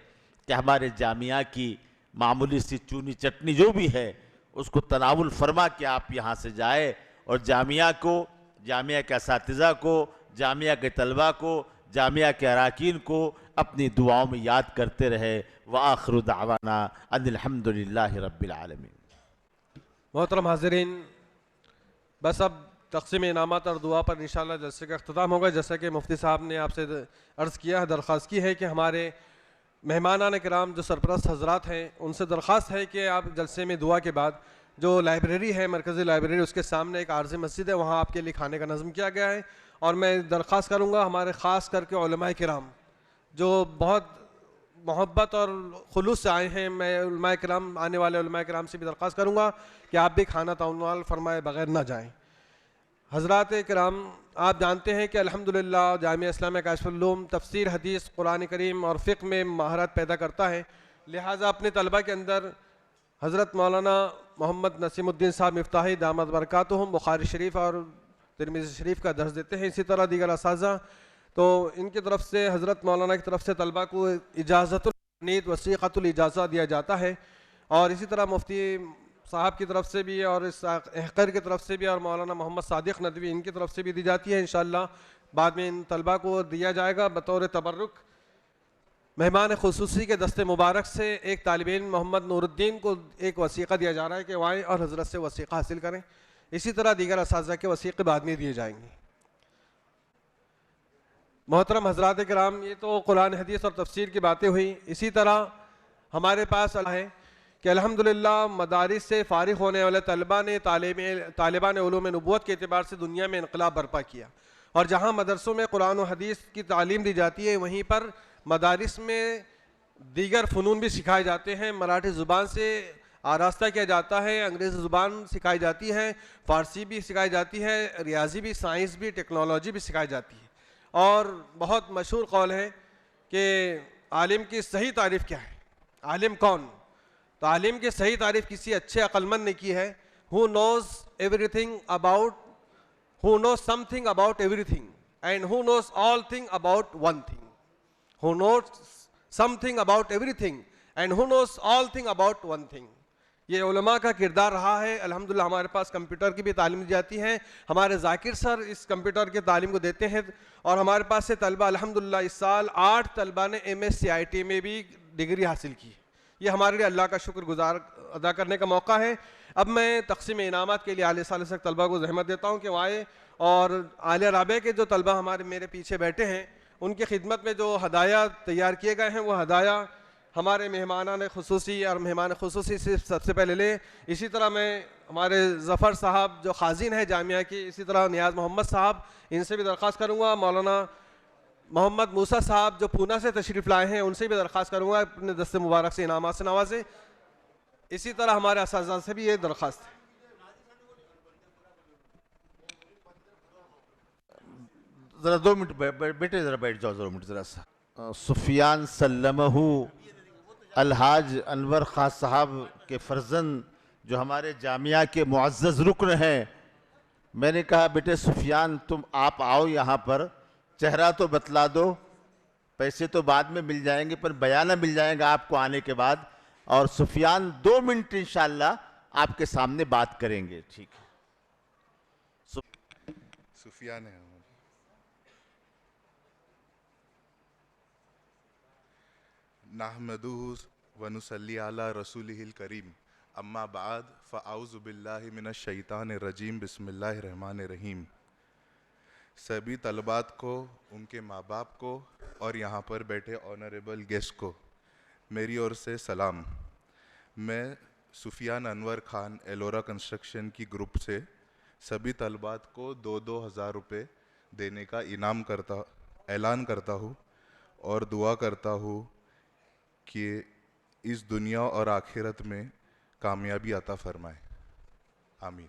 کہ ہمارے جامعہ کی معمولی سی چونی چٹنی جو بھی ہے اس کو تناول فرما کے آپ یہاں سے جائے، اور جامعہ کو، جامعہ کے اساتذہ کو، جامعہ کے طلبہ کو، جامعہ کے اراکین کو اپنی دعاؤں میں یاد کرتے رہے۔ وآخر دعوانا ان الحمدللہ رب العالمین۔ محترم حاضرین، بس اب تقسیم انعامات اور دعا پر انشاءاللہ جلسے کا اختتام ہوگا۔ جیسا کہ مفتی صاحب نے آپ سے عرض کیا ہے، درخواست کی ہے کہ ہمارے مہمانان کرام جو سرپرست حضرات ہیں ان سے درخواست ہے کہ آپ جلسے میں دعا کے بعد جو لائبریری ہے مرکزی لائبریری اس کے سامنے ایک عارضی مسجد ہے, وہاں آپ کے لیے کھانے کا نظم کیا گیا ہے. اور میں درخواست کروں گا ہمارے خاص کر کے علماء کرام جو بہت محبت اور خلوص سے آئے ہیں, میں علماء کرام آنے والے علماء کرام سے بھی درخواست کروں گا کہ آپ بھی کھانا تناول فرمائے بغیر نہ جائیں. حضرات کرام, آپ جانتے ہیں کہ الحمدللہ جامعہ اسلامیہ کاشف العلوم تفسیر, حدیث, قرآن کریم اور فقہ میں مہارت پیدا کرتا ہے. لہٰذا اپنے طلبہ کے اندر حضرت مولانا محمد نسیم الدین صاحب مفتاحی دامت برکاتہم بخاری شریف اور ترمذی شریف کا درس دیتے ہیں. اسی طرح دیگر اساتذہ, تو ان کی طرف سے حضرت مولانا کی طرف سے طلبہ کو اجازت النید وثیقۃ الاجازہ دیا جاتا ہے. اور اسی طرح مفتی صاحب کی طرف سے بھی اور اس احقر کی طرف سے بھی اور مولانا محمد صادق ندوی ان کی طرف سے بھی دی جاتی ہے. انشاءاللہ بعد میں ان طلبہ کو دیا جائے گا بطور تبرک. مہمان خصوصی کے دست مبارک سے ایک طالب علم محمد نور الدین کو ایک وثیقہ دیا جا رہا ہے کہ وہ آئیں اور حضرت سے وثیقہ حاصل کریں. اسی طرح دیگر اساتذہ کے وثیقے بعد میں دیے جائیں گے. محترم حضرات کرام, یہ تو قرآن حدیث اور تفسیر کی باتیں ہوئی. اسی طرح ہمارے پاس ہے کہ الحمدللہ مدارس سے فارغ ہونے والے طلبہ نے طالبان علوم نبوت کے اعتبار سے دنیا میں انقلاب برپا کیا. اور جہاں مدرسوں میں قرآن و حدیث کی تعلیم دی جاتی ہے, وہیں پر مدارس میں دیگر فنون بھی سکھائے جاتے ہیں. مراٹھی زبان سے آراستہ کیا جاتا ہے, انگریزی زبان سکھائی جاتی ہے, فارسی بھی سکھائی جاتی ہے, ریاضی بھی, سائنس بھی, ٹیکنالوجی بھی سکھائی جاتی ہے. اور بہت مشہور قول ہے کہ عالم کی صحیح تعریف کیا ہے, عالم کون؟ تو عالم کی صحیح تعریف کسی اچھے عقل مند نے کی ہے, who knows everything about, who knows something about everything and who knows all thing about one thing, who knows something about everything and who knows all thing about one thing. یہ علماء کا کردار رہا ہے. الحمدللہ ہمارے پاس کمپیوٹر کی بھی تعلیم دی جاتی ہے, ہمارے ذاکر سر اس کمپیوٹر کی تعلیم کو دیتے ہیں. اور ہمارے پاس سے طلبہ الحمدللہ اس سال 8 طلبہ نے MSc میں بھی ڈگری حاصل کی. یہ ہمارے لیے اللہ کا شکر گزار ادا کرنے کا موقع ہے. اب میں تقسیم انعامات کے لیے اعلی ثالث تک طلبہ کو زحمت دیتا ہوں کہ وہ آئے, اور اعلیٰ رابعہ کے جو طلبہ ہمارے میرے پیچھے بیٹھے ہیں ان کی خدمت میں جو ہدایہ تیار کیے گئے ہیں وہ ہدایہ ہمارے مہمانان خصوصی اور مہمان خصوصی سے سب سے پہلے لیں. اسی طرح میں ہمارے ظفر صاحب جو خازن ہیں جامعہ کی, اسی طرح نیاز محمد صاحب, ان سے بھی درخواست کروں گا. مولانا محمد موسیٰ صاحب جو پونا سے تشریف لائے ہیں ان سے بھی درخواست کروں گا اپنے دست مبارک سے انعامات سے نوازیں. اسی طرح ہمارے اساتذہ سے بھی یہ درخواست ہے. ذرا 2 منٹ بیٹے, ذرا بیٹھ جاؤ 2 منٹ ذرا سا. سفیان سلمہ الحاج انور خان صاحب کے فرزند جو ہمارے جامعہ کے معزز رکن ہیں, میں نے کہا بیٹے سفیان تم آپ آؤ یہاں پر, چہرہ تو بتلا دو, پیسے تو بعد میں مل جائیں گے پر بیانہ مل جائے گا آپ کو آنے کے بعد. اور سفیان 2 منٹ انشاءاللہ آپ کے سامنے بات کریں گے, ٹھیک ہے؟ سفیان ہے. نحمدہ ونصلی علی رسولہ الکریم, اما بعد فاعوذ باللہ من الشیطان الرجیم, بسم اللہ الرحمن الرحیم. سبھی طلبات کو, ان کے ماں باپ کو اور یہاں پر بیٹھے آنریبل گیسٹ کو میری اور سے سلام. میں سفیان انور خان ایلورا کنسٹرکشن کی گروپ سے سبھی طلبات کو 2,000 روپے دینے کا اعلان کرتا ہوں اور دعا کرتا ہوں کہ اس دنیا اور آخرت میں کامیابی عطا فرمائے. آمین.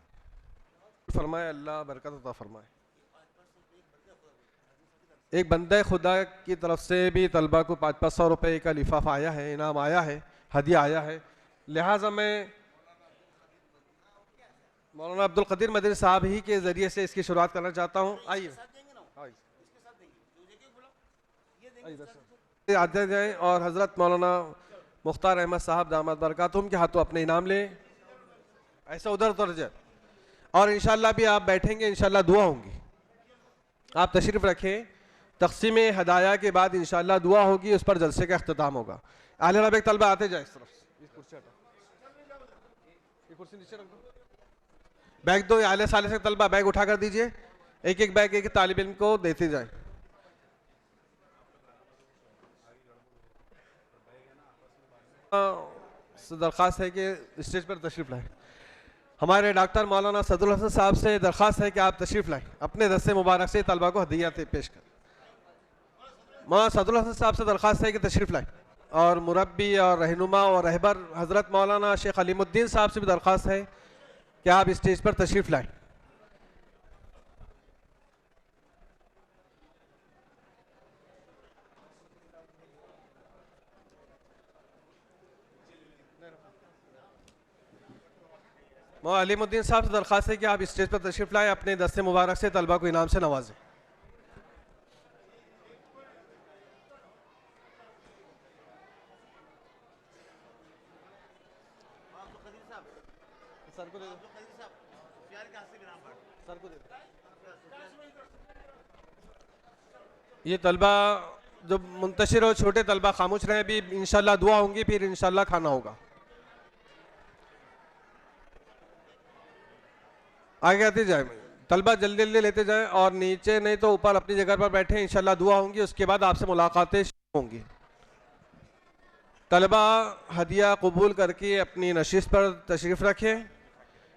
فرمائے اللہ برکت عطا فرمائے. ایک بندہ خدا کی طرف سے بھی طلبہ کو 500 روپے کا لفافہ آیا ہے, انعام آیا ہے, ہدیہ آیا ہے. لہٰذا میں مولانا عبدالقدیر مدنی صاحب ہی کے ذریعے سے اس کی شروعات کرنا چاہتا ہوں. آئیے آتے جائیں اور حضرت مولانا مختار احمد صاحب دامت برکاتہم کے ہاتھوں اپنے انعام لیں. ایسا ادھر جائے اور انشاءاللہ بھی آپ بیٹھیں گے, انشاءاللہ دعا ہوں گی. آپ تشریف رکھیں. تقسیم ہدایہ کے بعد انشاءاللہ دعا ہوگی, اس پر جلسے کا اختتام ہوگا. اہل رب طلبہ آتے جائیں اس طرف. کرسی نیچے رکھ دو. بیگ دو اعلی ثالث کے طلبہ, بیگ اٹھا کر دیجئے. ایک ایک بیگ ایک طالب علم کو دیتے جائیں. درخواست ہے کہ اسٹیج پر تشریف لائیں. ہمارے ڈاکٹر مولانا صدر الحسن صاحب سے درخواست ہے کہ آپ تشریف لائیں، اپنے دست مبارک سے طلبہ کو ہدیات پیش کریں۔ مولانا صدر الحسن صاحب سے درخواست ہے کہ تشریف لائیں، اور مربی اور رہنما اور رہبر حضرت مولانا شیخ علیم الدین صاحب سے بھی درخواست ہے کہ آپ اسٹیج پر تشریف لائیں۔ مولانا علیم الدین صاحب سے درخواست ہے کہ آپ اسٹیج پر تشریف لائیں، اپنے دست مبارک سے طلبہ کو انعام سے نوازیں۔ یہ طلبہ جو منتشر ہو، چھوٹے طلبہ خاموش رہیں، بھی انشاءاللہ دعا ہوں گی، پھر انشاءاللہ کھانا ہوگا۔ آگے آتے جائیں، طلبہ جلدی جلدی لیتے جائیں، اور نیچے نہیں تو اوپر اپنی جگہ پر بیٹھیں، انشاءاللہ دعا ہوں گی، اس کے بعد آپ سے ملاقاتیں شروع ہوں گی۔ طلبہ ہدیہ قبول کر کے اپنی نشست پر تشریف رکھیں،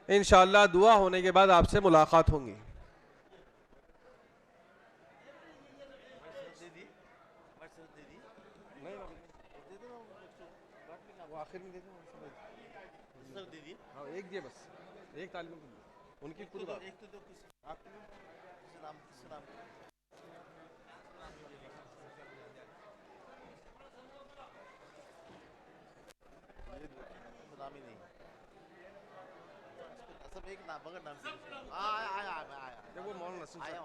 انشاءاللہ دعا ہونے کے بعد آپ سے ملاقات ہوں گی۔ ایک دے بس، ایک طالب علم ان کی خود وہ مولانا نسیم صاحب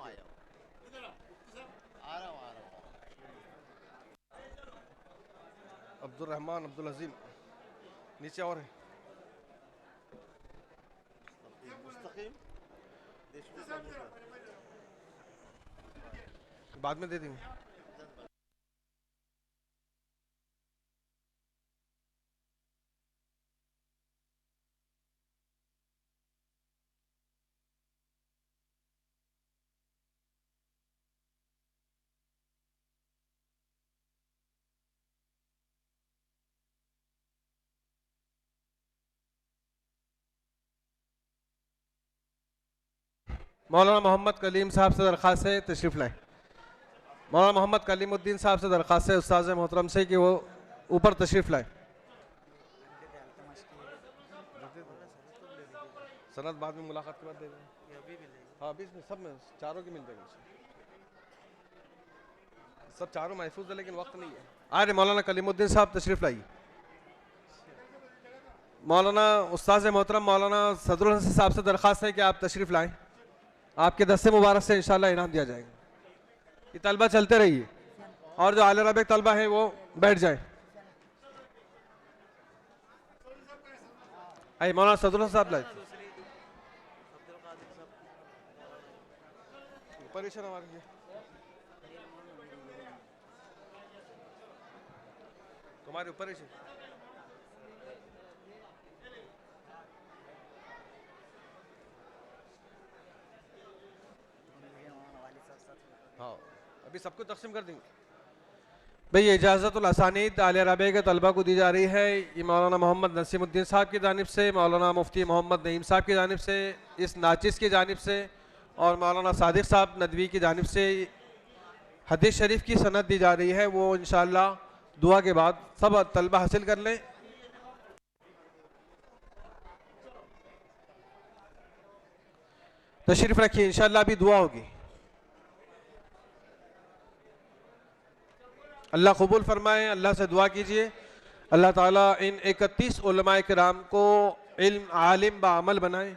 عبد الرحمن عبد العظیم نیچے اور ہیں، بعد میں دے دیں گے۔ مولانا محمد کلیم صاحب سے درخواست ہے تشریف لائیں۔ مولانا محمد کلیم الدین صاحب سے درخواست ہے استاذ محترم سے کہ وہ اوپر تشریف لائیں۔ سند بعد میں ملاقات کے بعد دے دیں۔ ہاں ابھی سب میں چاروں کی مل جائے گی، سب چاروں محفوظ ہے لیکن وقت نہیں ہے۔ آج مولانا کلیم الدین صاحب تشریف لائیے۔ مولانا استاذ محترم مولانا صدر الحسن صاحب سے درخواست ہے کہ آپ تشریف لائیں، آپ کے دست مبارک سے انشاءاللہ انعام دیا جائے گا۔ یہ طلبہ چلتے رہیے، اور جو اعلی رابع طلبہ ہیں وہ بیٹھ جائیں۔ آئیے مولانا صدر الحسن صاحب لائیں۔ پریشان ہمارے لیے تمہارے اوپر ہی سے ہاں ابھی سب کو تقسیم کر دیں گے۔ بھئی اجازت الاسانید اعلی رابع کے طلبہ کو دی جا رہی ہے، یہ مولانا محمد نسیم الدین صاحب کی جانب سے، مولانا مفتی محمد نعیم صاحب کی جانب سے، اس ناچس کی جانب سے، اور مولانا صادق صاحب ندوی کی جانب سے حدیث شریف کی سند دی جا رہی ہے، وہ انشاءاللہ دعا کے بعد سب طلبہ حاصل کر لیں۔ تشریف رکھیے، انشاءاللہ ابھی دعا ہوگی۔ اللہ قبول فرمائے، اللہ سے دعا کیجئے اللہ تعالیٰ ان 31 علماء کرام کو علم عالم بعمل بنائے،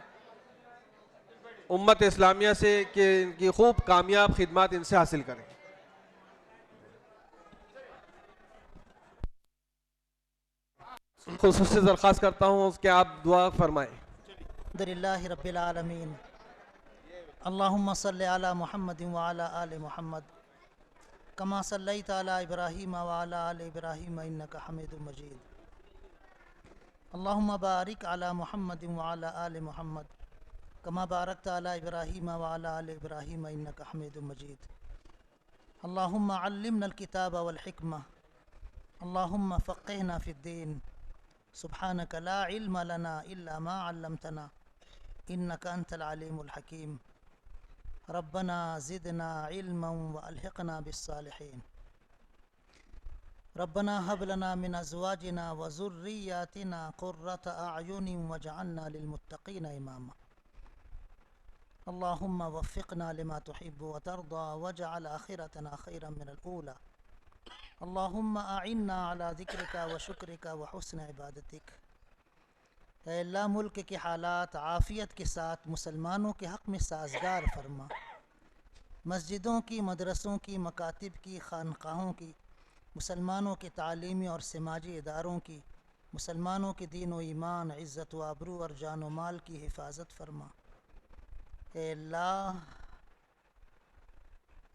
امت اسلامیہ سے کہ ان کی خوب کامیاب خدمات ان سے حاصل کریں۔ خصوصی درخواست کرتا ہوں کہ آپ دعا فرمائیں۔ الحمدللہ رب العالمین، اللہم صلی علی محمد وعلی آل محمد کما صلیت علی ابراہیم وعلی آل ابراہیم انکا حمید مجید، اللہم بارک علی محمد وعلی آل محمد کما بارکت علی ابراہیم وعلی آل ابراہیم انکا حمید مجید، اللہم علمنا الکتاب والحکمہ، اللہم فقہنا فی الدین، سبحانک لا علم لنا الا ما علمتنا إنك أنت العليم الحكيم. ربنا زدنا علما وألحقنا بالصالحين. ربنا هب لنا من أزواجنا وذرياتنا قرة أعين واجعلنا للمتقين إماما. اللهم وفقنا لما تحب وترضى واجعل آخرتنا خيرا من الأولى. اللهم أعنا على ذکرک وشکرک وحسن عبادتک. اے اللہ ملک کے حالات عافیت کے ساتھ مسلمانوں کے حق میں سازگار فرما. مسجدوں کی، مدرسوں کی، مکاتب کی، خانقاہوں کی، مسلمانوں کے تعلیمی اور سماجی اداروں کی، مسلمانوں کے دین و ایمان، عزت و آبرو اور جان و مال کی حفاظت فرما. اے اللہ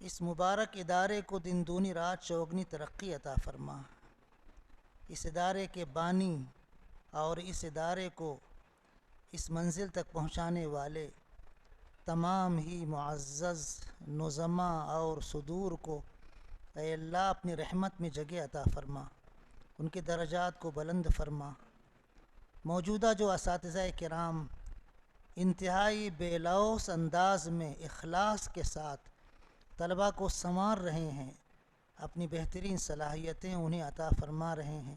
اس مبارک ادارے کو دن دونی رات چوگنی ترقی عطا فرما. اس ادارے کے بانی اور اس ادارے کو اس منزل تک پہنچانے والے تمام ہی معزز نظما اور صدور کو اے اللہ اپنی رحمت میں جگہ عطا فرما. ان کے درجات کو بلند فرما. موجودہ جو اساتذہ کرام انتہائی بے لوث انداز میں اخلاص کے ساتھ طلباء کو سنوار رہے ہیں، اپنی بہترین صلاحیتیں انہیں عطا فرما رہے ہیں،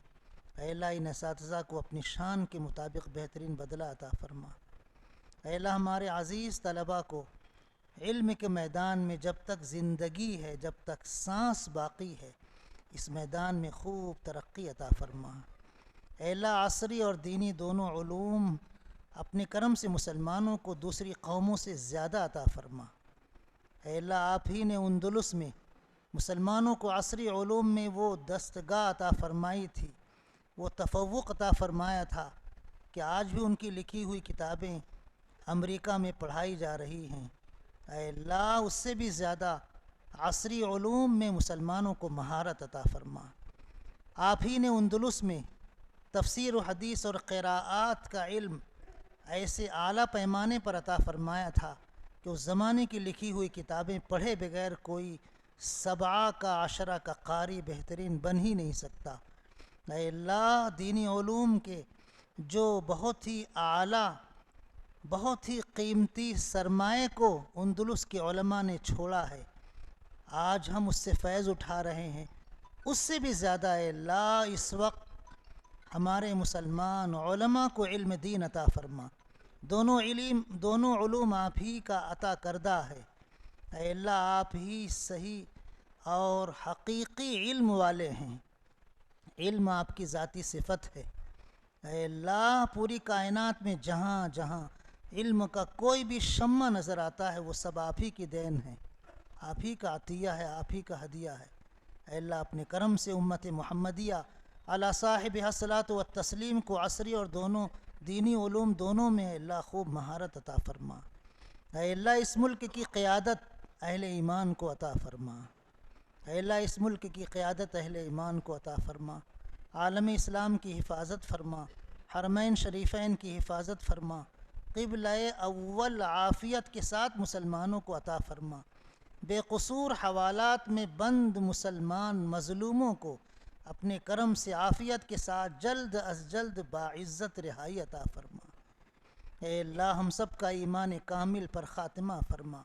اے اللہ ان اساتذہ کو اپنی شان کے مطابق بہترین بدلہ عطا فرما. اے اللہ ہمارے عزیز طلباء کو علم کے میدان میں جب تک زندگی ہے، جب تک سانس باقی ہے، اس میدان میں خوب ترقی عطا فرما. اے اللہ عصری اور دینی دونوں علوم اپنے کرم سے مسلمانوں کو دوسری قوموں سے زیادہ عطا فرما. اے اللہ آپ ہی نے اندلس میں مسلمانوں کو عصری علوم میں وہ دستگاہ عطا فرمائی تھی، وہ تفوق عطا فرمایا تھا کہ آج بھی ان کی لکھی ہوئی کتابیں امریکہ میں پڑھائی جا رہی ہیں. اے اللہ اس سے بھی زیادہ عصری علوم میں مسلمانوں کو مہارت عطا فرما. آپ ہی نے اندلس میں تفسیر و حدیث اور قراءات کا علم ایسے اعلیٰ پیمانے پر عطا فرمایا تھا کہ اس زمانے کی لکھی ہوئی کتابیں پڑھے بغیر کوئی 7 کا 10 کا قاری بہترین بن ہی نہیں سکتا. اے اللہ دینی علوم کے جو بہت ہی اعلیٰ، بہت ہی قیمتی سرمایہ کو اندلس کے علماء نے چھوڑا ہے، آج ہم اس سے فیض اٹھا رہے ہیں. اس سے بھی زیادہ اے اللہ اس وقت ہمارے مسلمان علماء کو علم دین عطا فرما. دونوں علوم آپ ہی کا عطا کردہ ہے. اے اللہ آپ ہی صحیح اور حقیقی علم والے ہیں. علم آپ کی ذاتی صفت ہے. اے اللہ پوری کائنات میں جہاں جہاں علم کا کوئی بھی شمع نظر آتا ہے وہ سب آپ ہی کی دین ہے، آپ ہی کا عطیہ ہے، آپ ہی کا ہدیہ ہے. اے اللہ اپنے کرم سے امت محمدیہ علی صاحب الصلاۃ والتسلیم کو عصری اور دونوں دینی علوم دونوں میں اللہ خوب مہارت عطا فرما. اے اللہ اس ملک کی قیادت اہل ایمان کو عطا فرما. اے اللہ اس ملک کی قیادت اہل ایمان کو عطا فرما. عالم اسلام کی حفاظت فرما. حرمین شریفین کی حفاظت فرما. قبلہ اول عافیت کے ساتھ مسلمانوں کو عطا فرما. بے قصور حوالات میں بند مسلمان مظلوموں کو اپنے کرم سے عافیت کے ساتھ جلد از جلد باعزت رہائی عطا فرما. اے اللہ ہم سب کا ایمان کامل پر خاتمہ فرما.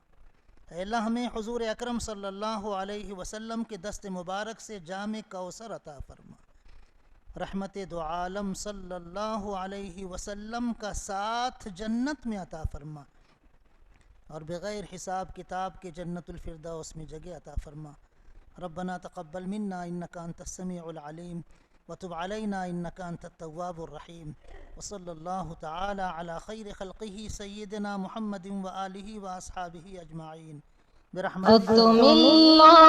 اے اللہ ہمیں حضور اکرم صلی اللہ علیہ وسلم کے دست مبارک سے جام کوثر عطا فرما. رحمت دو عالم صلی اللہ علیہ وسلم کا ساتھ جنت میں عطا فرما اور بغیر حساب کتاب کے جنت الفردوس میں جگہ عطا فرما. ربنا تقبل منا انك انت السميع العليم وتب علينا انك انت التواب الرحيم. وصلى الله تعالى على خير خلقه سيدنا محمد وآله واصحابه اجمعين برحمتك. تم اللہ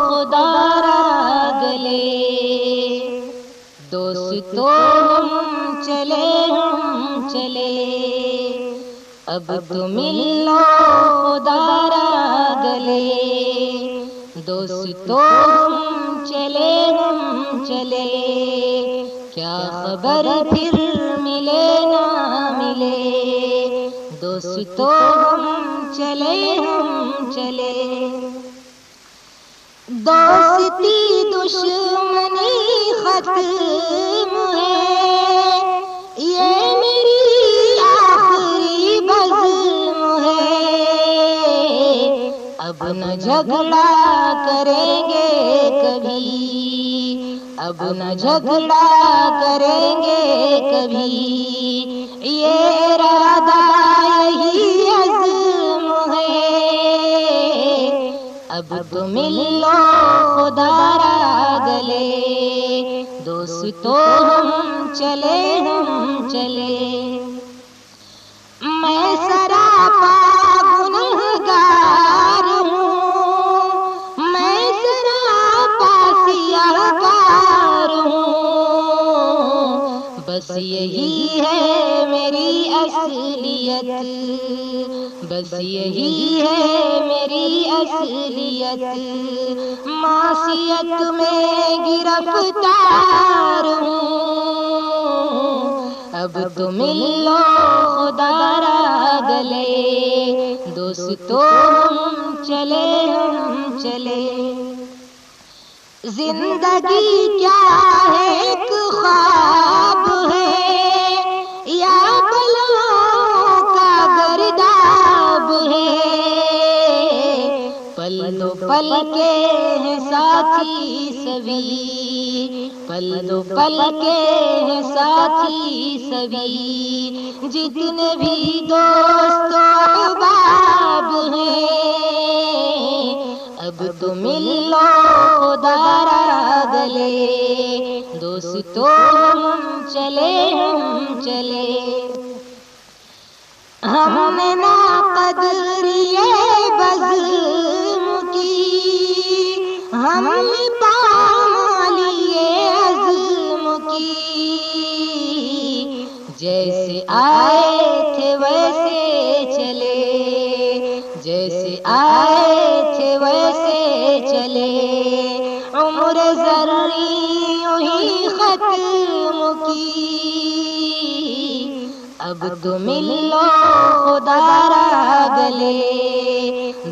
خدا را گلے دوستو ہم چلے اب تم اللہ خدا را گلے دوستو ہم چلے کیا خبر پھر ملے نہ ملے دوستو ہم چلے دوستی دشمنی ختم ہے یہ میری آخری بز اب نہ جھگڑا کریں گے کبھی، اب نہ جھگڑا کریں گے کبھی، یہ ارادہ یہی عزم ہے، اب تو مل لو خدا را گلے، دوستو ہم چلے، میں سراپا گنہگار ہوں، میں سراپا سیاہکار ہوں، بس یہی ہے میری اصلیت، بس یہی ہے میری اصلیت، معصیت میں گرفتار ہوں، اب تو مل لو خدا را گلے، دوستو ہم چلے، زندگی کیا ہے ایک خواب ہے یا پلوں کا گرداب ہے، پل دو پل کے ہیں ساتھی سبھی، پل دو پل کے ہیں ساتھی سبھی، جتنے بھی دوست و احباب ہیں، اب تو مل لو خدا را گلے، دوستو ہم چلے، ہم نے نا قدری بزم کی، ہم نے پامالی عزم کی، جیسے آئے تھے ویسے چلے، جیسے آئے تھے ویسے چلے، عمر ذری یوں ہی ختم کی، اب تو مل لو خدا را گلے،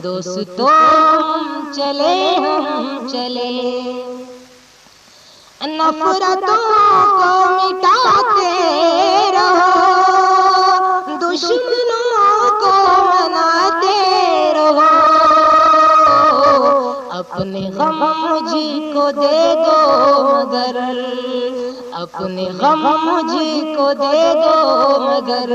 دوستو ہم چلے، نفرتوں کو مٹاتے رہو، دشمنوں کو مناتے رہو، اپنے غم مجھ کو دے دو مگر، اپنے غم مجھ کو دے دو مگر،